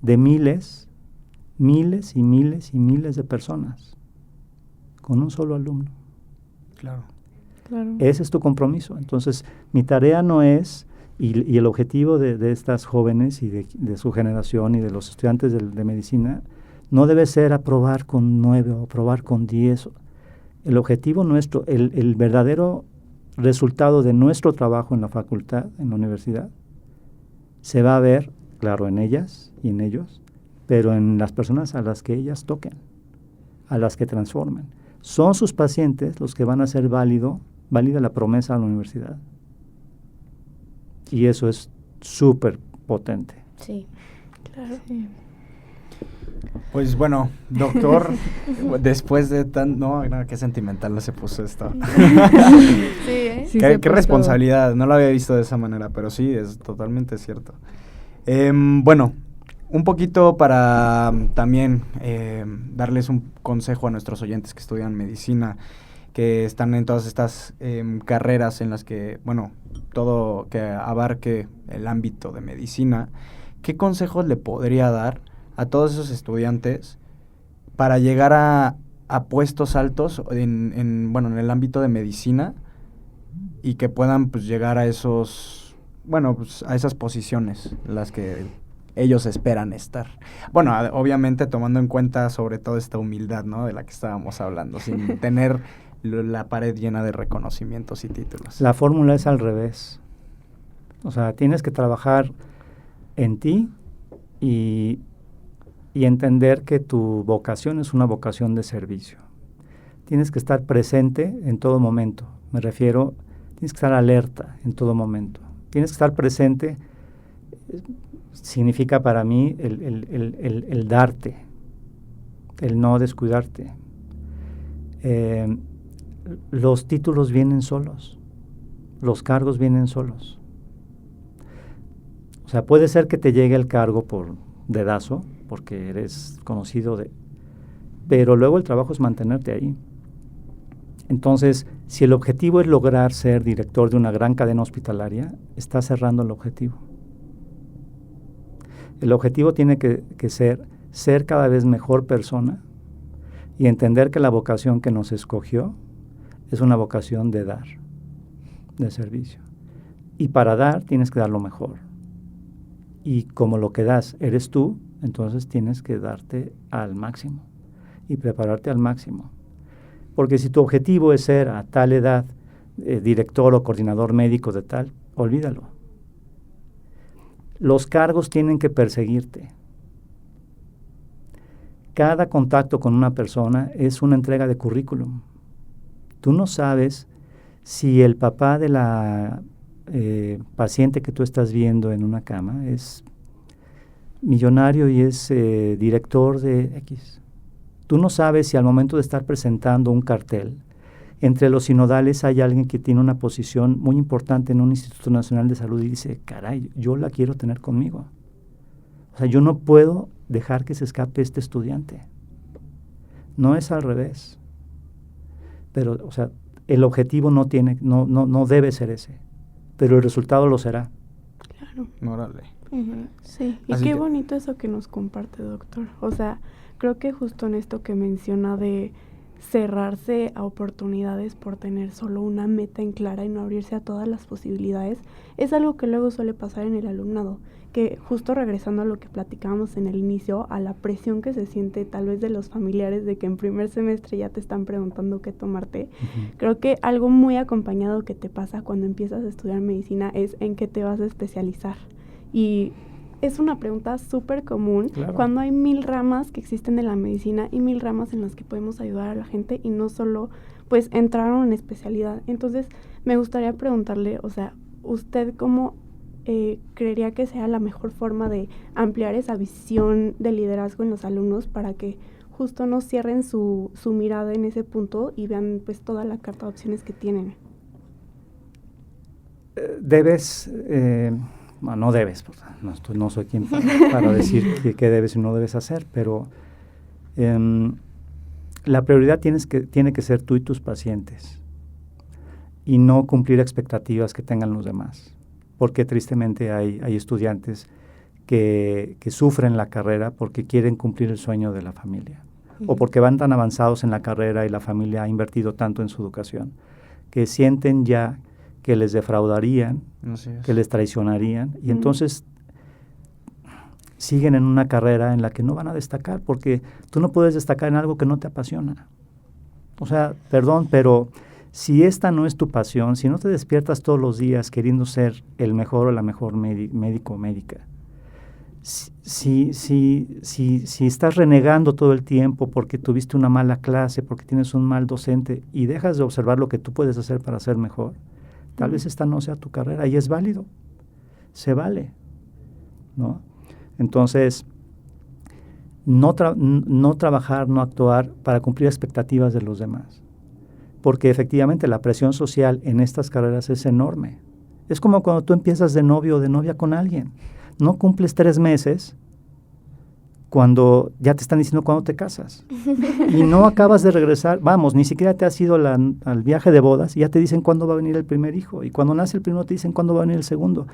de miles y miles y miles de personas, con un solo alumno. Claro. Ese es tu compromiso. Entonces, mi tarea no es, y el objetivo de estas jóvenes y de su generación y de los estudiantes de medicina, no debe ser aprobar con 9 o aprobar con 10. El objetivo nuestro, el verdadero resultado de nuestro trabajo en la facultad, en la universidad, se va a ver, claro, en ellas y en ellos, pero en las personas a las que ellas toquen, a las que transformen. Son sus pacientes los que van a hacer válida la promesa a la universidad. Y eso es súper potente. Sí. Claro. Sí. Pues bueno, doctor, después de tan... No, qué sentimental se puso esto. Sí, Qué responsabilidad, no lo había visto de esa manera, pero sí, es totalmente cierto. Bueno, un poquito para también darles un consejo a nuestros oyentes que estudian medicina, que están en todas estas carreras en las que, bueno, todo que abarque el ámbito de medicina. ¿Qué consejos le podría dar a todos esos estudiantes para llegar a puestos altos en el ámbito de medicina y que puedan pues llegar a esos, a esas posiciones en las que ellos esperan estar? Bueno, obviamente tomando en cuenta sobre todo esta humildad, ¿no?, de la que estábamos hablando, sin tener la pared llena de reconocimientos y títulos. La fórmula es al revés. O sea, tienes que trabajar en ti y entender que tu vocación es una vocación de servicio. Tienes que estar presente en todo momento. Me refiero, tienes que estar alerta en todo momento. Tienes que estar presente, significa para mí el darte, el no descuidarte. Los títulos vienen solos, los cargos vienen solos. O sea, puede ser que te llegue el cargo por dedazo, porque eres conocido pero luego el trabajo es mantenerte ahí. Entonces, si el objetivo es lograr ser director de una gran cadena hospitalaria, estás cerrando el objetivo. El objetivo tiene que ser cada vez mejor persona y entender que la vocación que nos escogió es una vocación de dar, de servicio. Y para dar tienes que dar lo mejor. Y como lo que das eres tú, entonces tienes que darte al máximo y prepararte al máximo. Porque si tu objetivo es ser a tal edad director o coordinador médico de tal, olvídalo. Los cargos tienen que perseguirte. Cada contacto con una persona es una entrega de currículum. Tú no sabes si el papá de la paciente que tú estás viendo en una cama es millonario y es director de X. Tú no sabes si al momento de estar presentando un cartel, entre los sinodales hay alguien que tiene una posición muy importante en un Instituto Nacional de Salud y dice, caray, yo la quiero tener conmigo. O sea, yo no puedo dejar que se escape este estudiante. No es al revés. Pero, o sea, el objetivo no debe ser ese, pero el resultado lo será. Claro. Órale. Sí, y Así qué que bonito eso que nos comparte, doctor. O sea, creo que justo en esto que menciona de cerrarse a oportunidades por tener solo una meta en clara y no abrirse a todas las posibilidades, es algo que luego suele pasar en el alumnado, que justo regresando a lo que platicábamos en el inicio, a la presión que se siente tal vez de los familiares de que en primer semestre ya te están preguntando qué tomarte, creo que algo muy acompañado que te pasa cuando empiezas a estudiar medicina es en qué te vas a especializar. Y es una pregunta súper común, claro, cuando hay 1000 ramas que existen en la medicina y 1000 ramas en las que podemos ayudar a la gente y no solo pues entrar a una especialidad. Entonces me gustaría preguntarle, o sea, ¿usted cómo creería que sea la mejor forma de ampliar esa visión de liderazgo en los alumnos para que justo no cierren su mirada en ese punto y vean pues toda la carta de opciones que tienen. Debes, no debes, no soy quien para decir qué debes y no debes hacer, pero la prioridad tiene que ser tú y tus pacientes y no cumplir expectativas que tengan los demás, porque tristemente hay estudiantes que sufren la carrera porque quieren cumplir el sueño de la familia o porque van tan avanzados en la carrera y la familia ha invertido tanto en su educación que sienten ya que les defraudarían, que les traicionarían y entonces siguen en una carrera en la que no van a destacar porque tú no puedes destacar en algo que no te apasiona. O sea, perdón, pero si esta no es tu pasión, si no te despiertas todos los días queriendo ser el mejor o la mejor médico o médica, si estás renegando todo el tiempo porque tuviste una mala clase, porque tienes un mal docente y dejas de observar lo que tú puedes hacer para ser mejor, tal vez esta no sea tu carrera y es válido, se vale, ¿no? Entonces, no trabajar, no actuar para cumplir expectativas de los demás, porque efectivamente la presión social en estas carreras es enorme. Es como cuando tú empiezas de novio o de novia con alguien. No cumples 3 meses cuando ya te están diciendo cuándo te casas. Y no acabas de regresar, vamos, ni siquiera te has ido al viaje de bodas y ya te dicen cuándo va a venir el primer hijo. Y cuando nace el primero te dicen cuándo va a venir el segundo.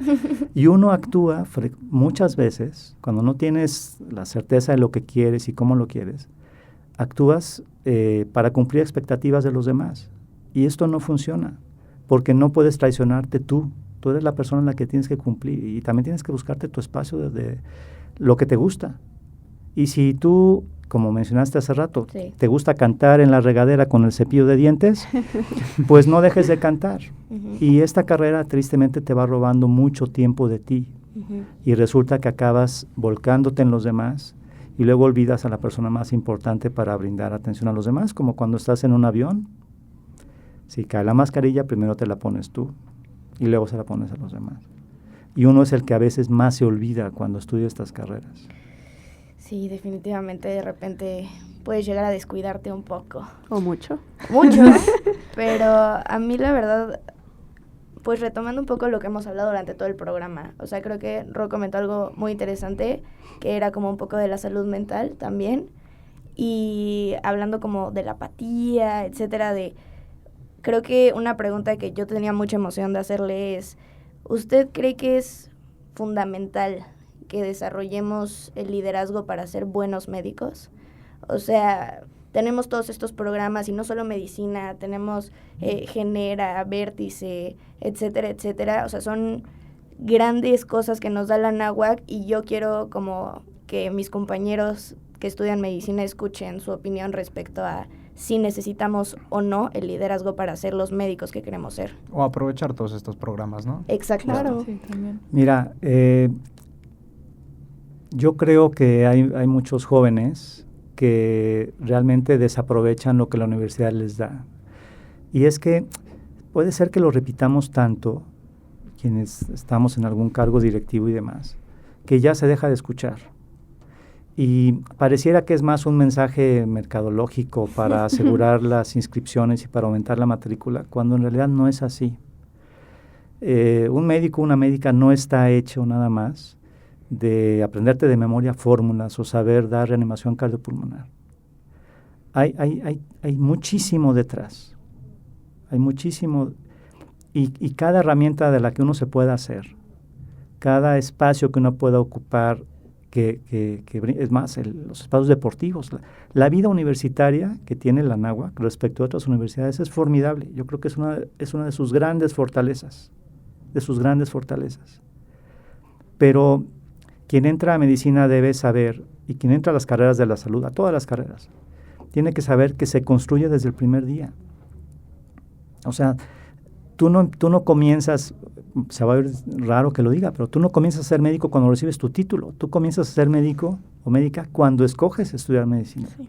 Y uno actúa muchas veces, cuando no tienes la certeza de lo que quieres y cómo lo quieres, actúas para cumplir expectativas de los demás. Y esto no funciona, porque no puedes traicionarte tú. Tú eres la persona en la que tienes que cumplir y también tienes que buscarte tu espacio de lo que te gusta. Y si tú, como mencionaste hace rato, te gusta cantar en la regadera con el cepillo de dientes, pues no dejes de cantar. Y esta carrera tristemente te va robando mucho tiempo de ti. Y resulta que acabas volcándote en los demás y luego olvidas a la persona más importante para brindar atención a los demás, como cuando estás en un avión. Si cae la mascarilla, primero te la pones tú y luego se la pones a los demás. Y uno es el que a veces más se olvida cuando estudia estas carreras. Sí, definitivamente de repente puedes llegar a descuidarte un poco. ¿O mucho? Mucho, pero a mí la verdad, pues retomando un poco lo que hemos hablado durante todo el programa, o sea, creo que Ro comentó algo muy interesante, que era como un poco de la salud mental también, y hablando como de la apatía, etcétera, creo que una pregunta que yo tenía mucha emoción de hacerle es, ¿usted cree que es fundamental que desarrollemos el liderazgo para ser buenos médicos? O sea, tenemos todos estos programas y no solo medicina, tenemos Genera, Vértice, etcétera, etcétera. O sea, son grandes cosas que nos da la NAWAC y yo quiero como que mis compañeros que estudian medicina escuchen su opinión respecto a si necesitamos o no el liderazgo para ser los médicos que queremos ser. O aprovechar todos estos programas, ¿no? Exacto. Claro. Sí, también. Mira, yo creo que hay muchos jóvenes que realmente desaprovechan lo que la universidad les da. Y es que puede ser que lo repitamos tanto, quienes estamos en algún cargo directivo y demás, que ya se deja de escuchar. Y pareciera que es más un mensaje mercadológico para asegurar las inscripciones y para aumentar la matrícula, cuando en realidad no es así. Un médico, una médica no está hecho nada más de aprenderte de memoria fórmulas o saber dar reanimación cardiopulmonar. Hay muchísimo detrás. Hay muchísimo. Y cada herramienta de la que uno se pueda hacer, cada espacio que uno pueda ocupar, es más, los espacios deportivos. La vida universitaria que tiene la NAWAC respecto a otras universidades es formidable. Yo creo que es una de sus grandes fortalezas. Pero quien entra a medicina debe saber, y quien entra a las carreras de la salud, a todas las carreras, tiene que saber que se construye desde el primer día. O sea, tú no comienzas, se va a ver raro que lo diga, pero tú no comienzas a ser médico cuando recibes tu título. Tú comienzas a ser médico o médica cuando escoges estudiar medicina. Sí.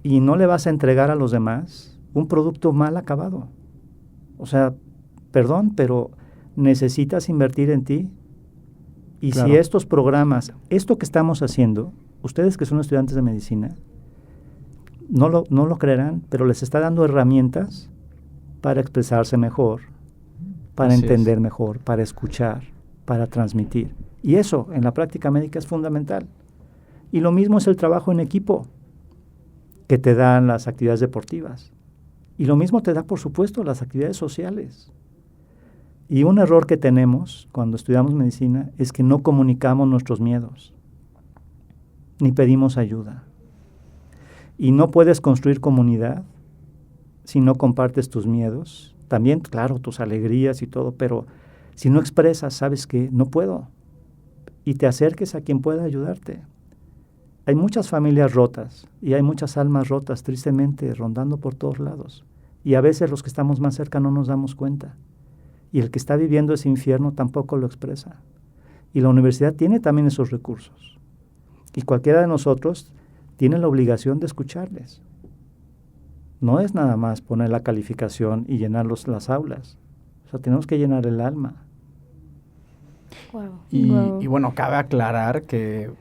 Y no le vas a entregar a los demás un producto mal acabado. O sea, perdón, pero necesitas invertir en ti. Y claro, si estos programas, esto que estamos haciendo, ustedes que son estudiantes de medicina, no lo creerán, pero les está dando herramientas para expresarse mejor, para Así entender es. mejor, para escuchar, para transmitir. Y eso en la práctica médica es fundamental. Y lo mismo es el trabajo en equipo que te dan las actividades deportivas. Y lo mismo te da, por supuesto, las actividades sociales. Y un error que tenemos cuando estudiamos medicina es que no comunicamos nuestros miedos, ni pedimos ayuda. Y no puedes construir comunidad si no compartes tus miedos. También, claro, tus alegrías y todo, pero si no expresas, sabes que no puedo. Y te acerques a quien pueda ayudarte. Hay muchas familias rotas y hay muchas almas rotas, tristemente, rondando por todos lados. Y a veces los que estamos más cerca no nos damos cuenta. Y el que está viviendo ese infierno tampoco lo expresa. Y la universidad tiene también esos recursos. Y cualquiera de nosotros tiene la obligación de escucharles. No es nada más poner la calificación y llenar las aulas. O sea, tenemos que llenar el alma. Wow. Y bueno, cabe aclarar que,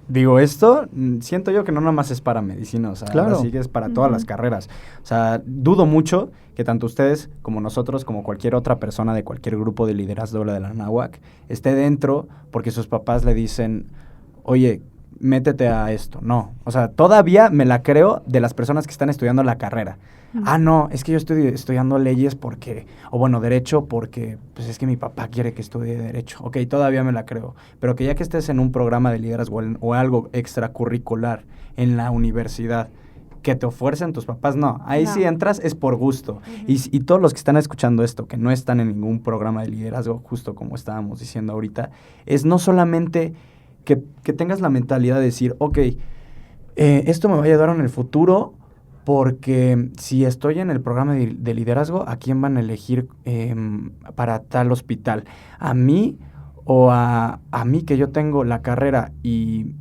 digo, esto siento yo que no nada más es para medicina, o sea, Claro. ahora sí que es para todas las carreras. O sea, dudo mucho que tanto ustedes como nosotros, como cualquier otra persona de cualquier grupo de liderazgo de la Anáhuac, esté dentro porque sus papás le dicen, oye, métete a esto. No, o sea, todavía me la creo de las personas que están estudiando la carrera. Ah, no, es que yo estoy estudiando leyes porque, o bueno, derecho porque, pues es que mi papá quiere que estudie derecho. Ok, todavía me la creo. Pero que ya que estés en un programa de liderazgo o algo extracurricular en la universidad, que te ofrecen tus papás, no. Ahí No. sí entras, es por gusto. Y todos los que están escuchando esto, que no están en ningún programa de liderazgo, justo como estábamos diciendo ahorita, es no solamente que tengas la mentalidad de decir, ok, esto me va a ayudar en el futuro, porque si estoy en el programa de liderazgo, ¿a quién van a elegir para tal hospital? ¿A mí o a mí que yo tengo la carrera y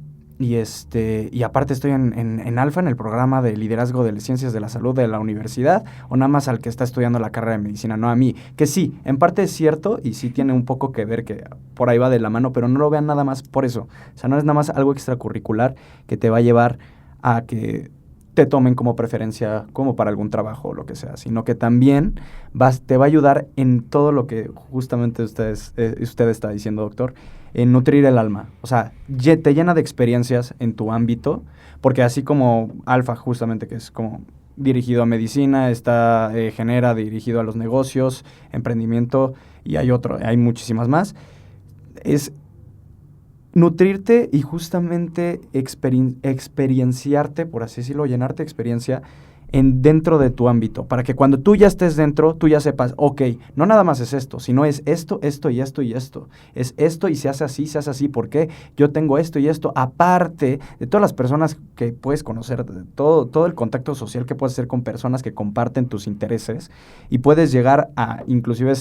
aparte estoy en Alfa, en el programa de liderazgo de las ciencias de la salud de la universidad, o nada más al que está estudiando la carrera de medicina, no a mí? Que sí, en parte es cierto y sí tiene un poco que ver, que por ahí va de la mano, pero no lo vean nada más por eso. O sea, no es nada más algo extracurricular que te va a llevar a que te tomen como preferencia como para algún trabajo o lo que sea, sino que también te va a ayudar en todo lo que justamente usted está diciendo, doctor, en nutrir el alma. O sea, te llena de experiencias en tu ámbito, porque así como Alfa, justamente, que es como dirigido a medicina, genera dirigido a los negocios, emprendimiento, y hay muchísimas más, es nutrirte y justamente experienciarte, por así decirlo, llenarte de experiencia dentro de tu ámbito, para que cuando tú ya estés dentro, tú ya sepas, ok, no nada más es esto, sino es esto, esto y esto y esto. Es esto y se hace así, porque yo tengo esto y esto, aparte de todas las personas que puedes conocer, de todo el contacto social que puedes hacer con personas que comparten tus intereses, y puedes llegar a, inclusive,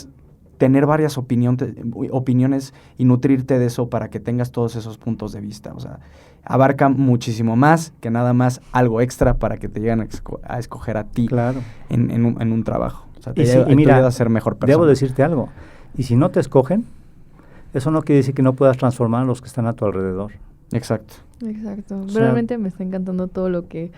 tener varias opiniones y nutrirte de eso para que tengas todos esos puntos de vista. O sea, abarca muchísimo más que nada más algo extra para que te lleguen a escoger a ti, claro, en un trabajo. O sea, te ayuda a ser mejor persona. Debo decirte algo. Y si no te escogen, eso no quiere decir que no puedas transformar a los que están a tu alrededor. Exacto. Exacto. O sea, realmente me está encantando todo lo que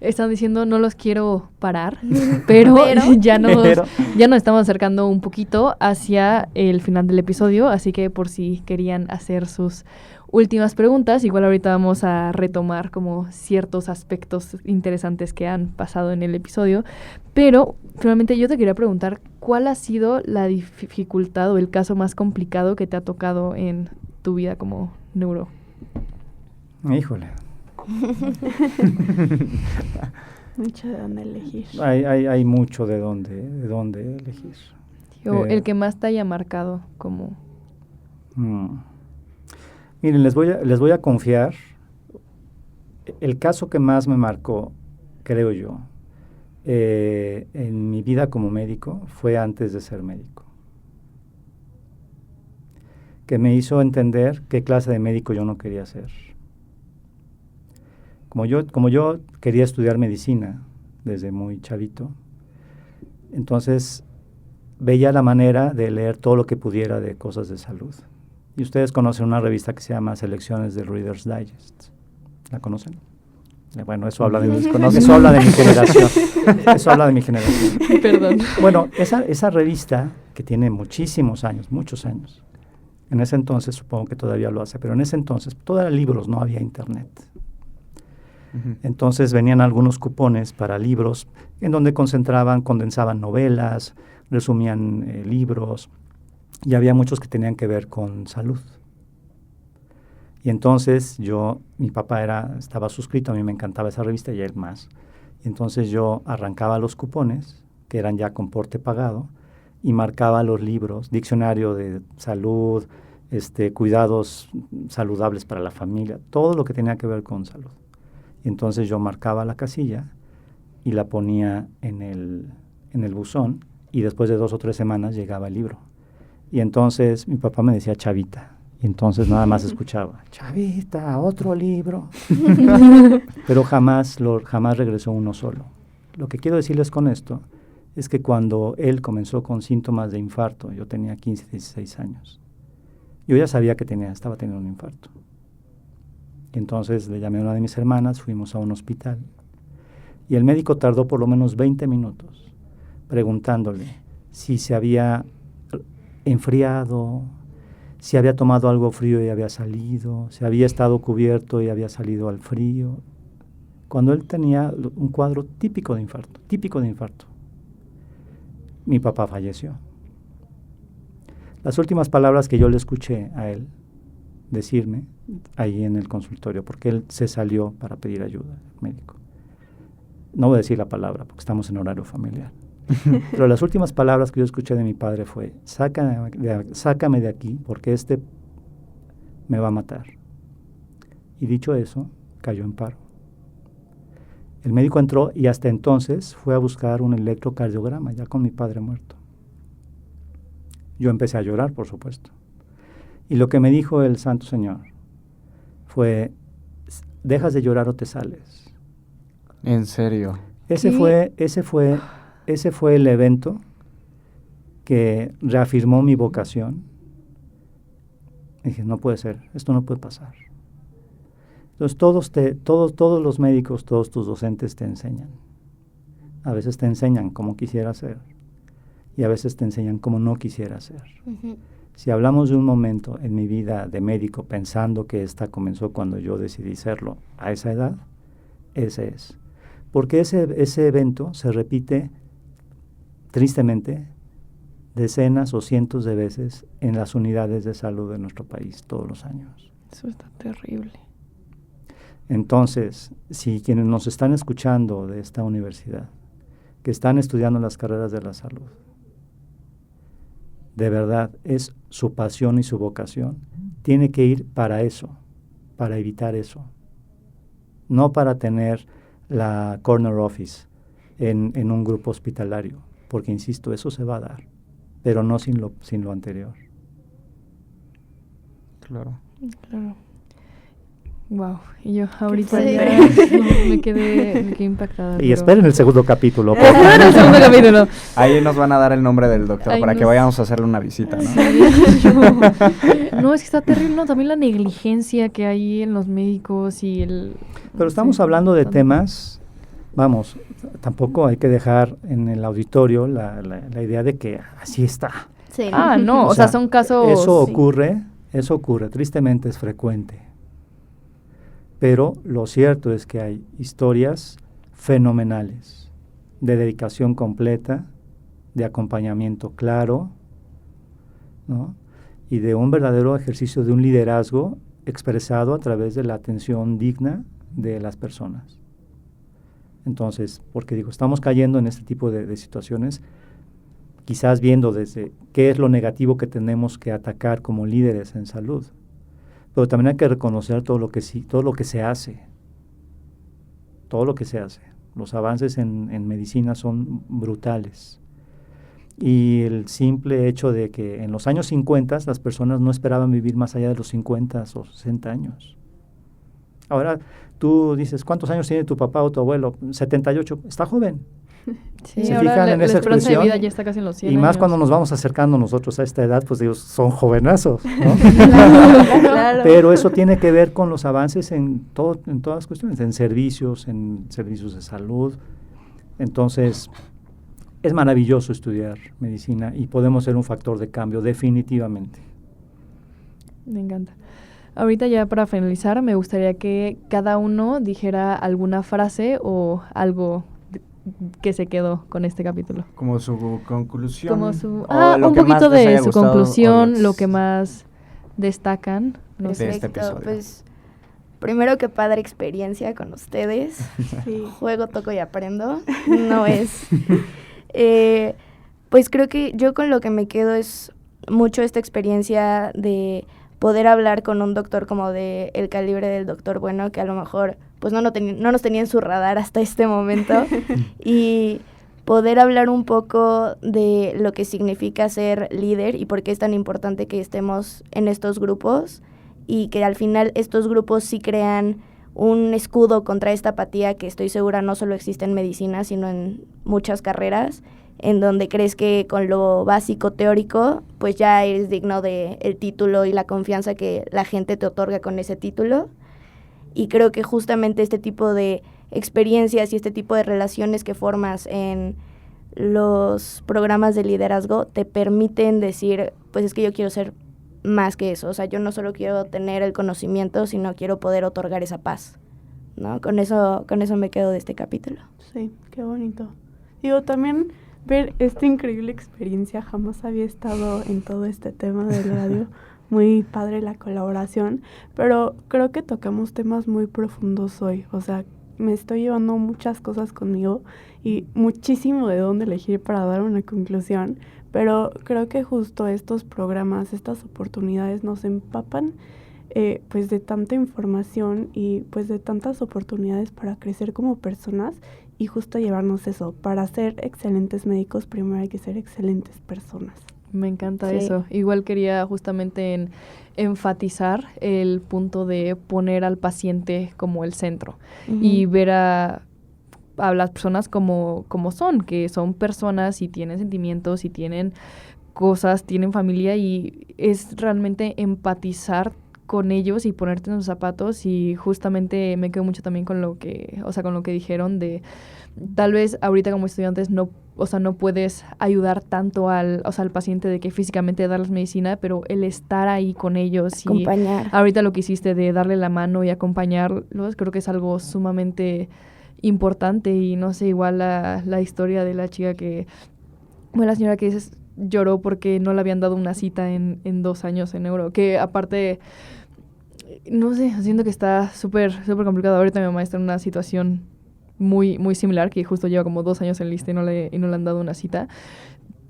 están diciendo. No los quiero parar, pero ya nos estamos acercando un poquito hacia el final del episodio, así que por si querían hacer sus últimas preguntas, igual ahorita vamos a retomar como ciertos aspectos interesantes que han pasado en el episodio, pero finalmente yo te quería preguntar, ¿cuál ha sido la dificultad o el caso más complicado que te ha tocado en tu vida como neuro? Híjole. Mucho de dónde elegir. Hay mucho de dónde elegir. O el que más te haya marcado como... Miren, les voy a confiar. El caso que más me marcó, creo yo, en mi vida como médico, fue antes de ser médico. Que me hizo entender qué clase de médico yo no quería ser. Como yo quería estudiar medicina desde muy chavito, entonces veía la manera de leer todo lo que pudiera de cosas de salud. Y ustedes conocen una revista que se llama Selecciones de Reader's Digest. ¿La conocen? Bueno, eso habla de mi generación. Eso habla de mi generación. Perdón. Bueno, esa revista, que tiene muchísimos años, muchos años, en ese entonces, supongo que todavía lo hace, pero en ese entonces, todo eran libros, no había internet. Entonces venían algunos cupones para libros en donde condensaban novelas, resumían libros, y había muchos que tenían que ver con salud. Y entonces mi papá estaba suscrito, a mí me encantaba esa revista y él más. Y entonces yo arrancaba los cupones, que eran ya con porte pagado, y marcaba los libros, diccionario de salud, cuidados saludables para la familia, todo lo que tenía que ver con salud. Y entonces yo marcaba la casilla y la ponía en el buzón, y después de 2 o 3 semanas llegaba el libro. Y entonces mi papá me decía Chavita, y entonces nada más escuchaba, Chavita, otro libro. Pero jamás regresó uno solo. Lo que quiero decirles con esto es que cuando él comenzó con síntomas de infarto, yo tenía 15, 16 años, yo ya sabía que estaba teniendo un infarto. Y entonces le llamé a una de mis hermanas, fuimos a un hospital, y el médico tardó por lo menos 20 minutos preguntándole si se había enfriado, si había tomado algo frío y había salido, si había estado cubierto y había salido al frío, cuando él tenía un cuadro típico de infarto. Mi papá falleció. Las últimas palabras que yo le escuché a él decirme ahí en el consultorio, porque él se salió para pedir ayuda al médico. No voy a decir la palabra porque estamos en horario familiar. Pero las últimas palabras que yo escuché de mi padre fue, sácame de aquí porque me va a matar. Y dicho eso, cayó en paro. El médico entró y hasta entonces fue a buscar un electrocardiograma, ya con mi padre muerto. Yo empecé a llorar, por supuesto. Y lo que me dijo el Santo Señor fue, dejas de llorar o te sales. ¿En serio? Ese fue el evento que reafirmó mi vocación. Dije, no puede ser, esto no puede pasar. Entonces todos los médicos, todos tus docentes te enseñan. A veces te enseñan como quisiera ser y a veces te enseñan como no quisiera ser. Ujú. Si hablamos de un momento en mi vida de médico pensando que esta comenzó cuando yo decidí serlo a esa edad, ese es. Porque ese evento se repite tristemente decenas o cientos de veces en las unidades de salud de nuestro país todos los años. Eso está terrible. Entonces, si quienes nos están escuchando de esta universidad, que están estudiando las carreras de la salud, de verdad es su pasión y su vocación, tiene que ir para eso, para evitar eso, no para tener la corner office en un grupo hospitalario, porque insisto, eso se va a dar, pero no sin lo anterior. Claro. Claro. Wow. Y yo ahorita Sí. ya me quedé impactada. Y pero- esperen el segundo capítulo. En el segundo capítulo. Ahí nos van a dar el nombre del doctor Ay, para no que sé. vayamos a hacerle una visita, ¿no? No, es que está terrible, ¿no? También la negligencia que hay en los médicos y Pero estamos hablando de temas, vamos, tampoco hay que dejar en el auditorio la idea de que así está. Sí. Ah, no, o sea, son casos... Eso sí. ocurre, tristemente es frecuente. Pero lo cierto es que hay historias fenomenales de dedicación completa, de acompañamiento claro, ¿no? Y de un verdadero ejercicio de un liderazgo expresado a través de la atención digna de las personas. Entonces, porque digo, estamos cayendo en este tipo de situaciones, quizás viendo desde qué es lo negativo que tenemos que atacar como líderes en salud. Pero también hay que reconocer todo lo que se hace. Los avances en medicina son brutales. Y el simple hecho de que en los años 50 las personas no esperaban vivir más allá de los 50 o 60 años. Ahora tú dices, ¿cuántos años tiene tu papá o tu abuelo? 78, está joven. Sí, ¿Se ahora fijan en la esa esperanza de expresión? vida ya está casi en los 100 Y más años. cuando nos vamos acercando nosotros a esta edad, pues digo, son jovenazos, ¿no? Claro. Pero eso tiene que ver con los avances en todas las cuestiones, en servicios de salud. Entonces, es maravilloso estudiar medicina y podemos ser un factor de cambio definitivamente. Me encanta. Ahorita ya para finalizar, me gustaría que cada uno dijera alguna frase o algo que se quedó con este capítulo. Como su conclusión. Como su... o lo un que más poquito les de haya su gustado, o conclusión, les- lo que más destacan. No sé. De este Perfecto, episodio. pues primero que padre experiencia con ustedes. Sí. Juego, toco y aprendo. No es. Pues creo que yo con lo que me quedo es mucho esta experiencia de poder hablar con un doctor como de el calibre del doctor Bueno, que a lo mejor pues no nos tenía en su radar hasta este momento, y poder hablar un poco de lo que significa ser líder y por qué es tan importante que estemos en estos grupos y que al final estos grupos sí crean un escudo contra esta apatía que estoy segura no solo existe en medicina, sino en muchas carreras, en donde crees que con lo básico teórico, pues ya eres digno de el título y la confianza que la gente te otorga con ese título. Y creo que justamente este tipo de experiencias y este tipo de relaciones que formas en los programas de liderazgo te permiten decir, pues es que yo quiero ser más que eso. O sea, yo no solo quiero tener el conocimiento, sino quiero poder otorgar esa paz, ¿no? Con eso me quedo de este capítulo. Sí, qué bonito. Digo, también ver esta increíble experiencia, jamás había estado en todo este tema del radio, muy padre la colaboración, pero creo que tocamos temas muy profundos hoy, o sea, me estoy llevando muchas cosas conmigo y muchísimo de dónde elegir para dar una conclusión, pero creo que justo estos programas, estas oportunidades nos empapan pues de tanta información y pues de tantas oportunidades para crecer como personas y justo llevarnos eso, para ser excelentes médicos primero hay que ser excelentes personas. Me encanta Sí. eso. Igual quería justamente enfatizar el punto de poner al paciente como el centro y ver a las personas como son, que son personas y tienen sentimientos y tienen cosas, tienen familia, y es realmente empatizar con ellos y ponerte en sus zapatos. Y justamente me quedo mucho también con lo que, con lo que dijeron de tal vez ahorita como estudiantes no puedes ayudar tanto al paciente de que físicamente darles medicina, pero el estar ahí con ellos y Acompañar. ahorita lo que hiciste de darle la mano y acompañarlos, creo que es algo sumamente importante. Y no sé, igual la historia de la chica la señora que lloró porque no le habían dado una cita en 2 años en neuro, que aparte, no sé, siento que está súper, súper complicado. Ahorita mi mamá está en una situación muy, muy similar, que justo lleva como 2 años en lista y no le han dado una cita.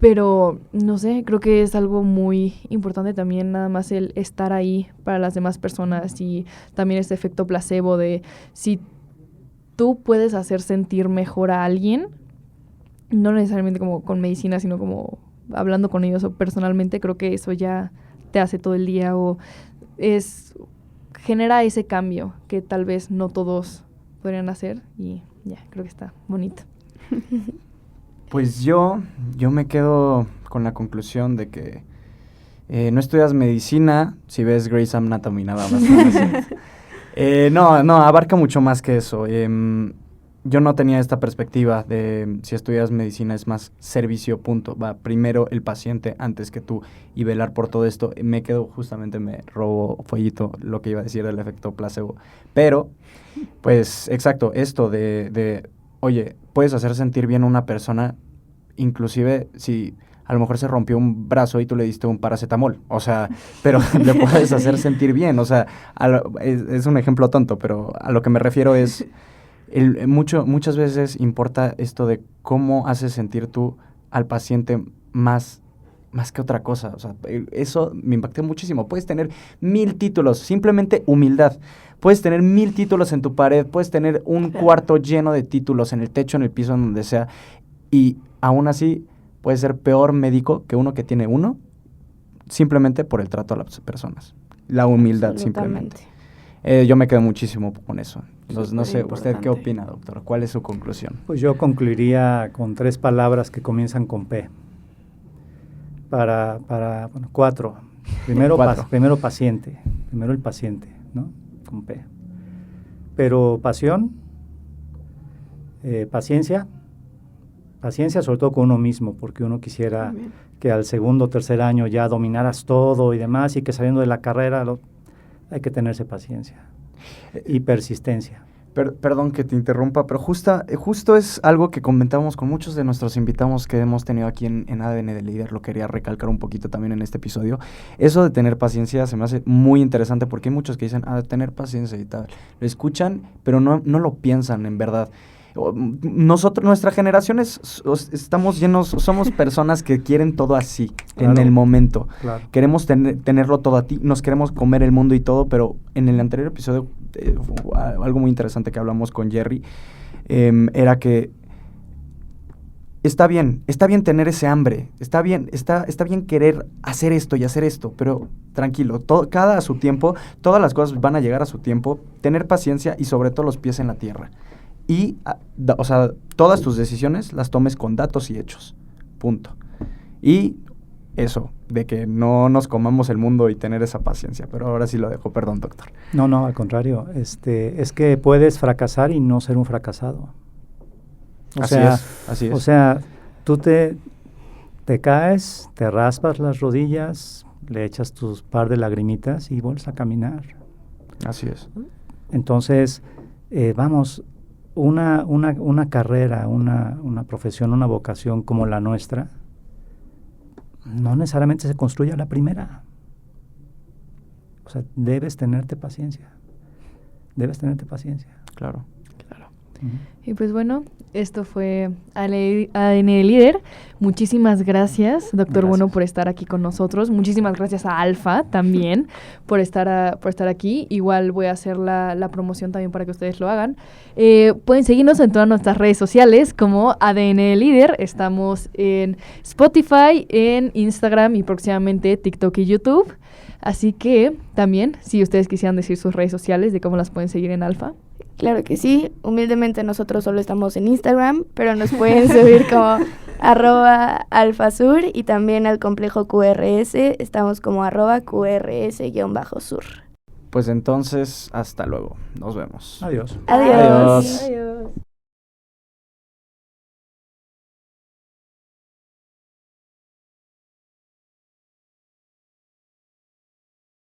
Pero, no sé, creo que es algo muy importante también, nada más el estar ahí para las demás personas, y también este efecto placebo de si tú puedes hacer sentir mejor a alguien, no necesariamente como con medicina, sino como hablando con ellos o personalmente, creo que eso ya te hace todo el día o genera ese cambio que tal vez no todos podrían hacer, y ya, creo que está bonito. Pues yo me quedo con la conclusión de que no estudias medicina si ves Grey's Anatomy nada más. No, abarca mucho más que eso. Yo no tenía esta perspectiva de si estudias medicina es más servicio, punto. Va primero el paciente antes que tú y velar por todo esto. Me robó Fueguito lo que iba a decir del efecto placebo. Pero, pues, exacto, esto de oye, puedes hacer sentir bien a una persona, inclusive si a lo mejor se rompió un brazo y tú le diste un paracetamol, o sea, pero le puedes hacer sentir bien, o sea, es un ejemplo tonto, pero a lo que me refiero es, muchas veces importa esto de cómo haces sentir tú al paciente más que otra cosa. O sea, eso me impactó muchísimo. Puedes tener 1000 títulos, simplemente humildad. Puedes tener 1000 títulos en tu pared, puedes tener un cuarto lleno de títulos en el techo, en el piso, en donde sea, y aún así puedes ser peor médico que uno que tiene uno, simplemente por el trato a las personas. La humildad, simplemente. Yo me quedo muchísimo con eso. Entonces, no sé, ¿usted qué Superimportante. opina, doctor? ¿Cuál es su conclusión? Pues yo concluiría con 3 palabras que comienzan con P. Bueno, 4. Primero, Cuatro. primero paciente. Primero el paciente, ¿no? Con P. Pero pasión, paciencia sobre todo con uno mismo, porque uno quisiera También. que al segundo o tercer año ya dominaras todo y demás, y que saliendo de la carrera hay que tenerse paciencia y persistencia. Perdón que te interrumpa, pero justo es algo que comentábamos con muchos de nuestros invitados que hemos tenido aquí en ADN de Líder. Lo quería recalcar un poquito también en este episodio. Eso de tener paciencia se me hace muy interesante porque hay muchos que dicen, tener paciencia y tal. Lo escuchan, pero no lo piensan en verdad. Nuestra generación estamos llenos, somos personas que quieren todo así, en Claro. el momento. Claro. Queremos tenerlo todo a ti, nos queremos comer el mundo y todo, pero en el anterior episodio, algo muy interesante que hablamos con Jerry, era que está bien tener ese hambre, está bien querer hacer esto y hacer esto, pero tranquilo, cada a su tiempo, todas las cosas van a llegar a su tiempo, tener paciencia y sobre todo los pies en la tierra. Y, o sea, todas tus decisiones las tomes con datos y hechos, punto. Y eso, de que no nos comamos el mundo y tener esa paciencia, pero ahora sí lo dejo, perdón, doctor. No, al contrario, es que puedes fracasar y no ser un fracasado. Así es. O sea, tú te caes, te raspas las rodillas, le echas tus par de lagrimitas y vuelves a caminar. Así es. Entonces, vamos, una carrera, una profesión, una vocación como la nuestra, no necesariamente se construye a la primera. O sea, debes tenerte paciencia. Claro. Ujú. Y pues bueno, esto fue ADN de Líder. Muchísimas gracias, doctor Gracias. Bueno, por estar aquí con nosotros. Muchísimas gracias a Alfa también por estar aquí. Igual voy a hacer la promoción también para que ustedes lo hagan. Pueden seguirnos en todas nuestras redes sociales como ADN de Líder. Estamos en Spotify, en Instagram y próximamente TikTok y YouTube. Así que también, si ustedes quisieran decir sus redes sociales de cómo las pueden seguir en Alfa. Claro que sí. Humildemente nosotros solo estamos en Instagram, pero nos pueden subir como @alfasur y también al complejo QRS estamos como @QRS_sur. Pues entonces, hasta luego. Nos vemos. Adiós. Adiós. Adiós. Adiós.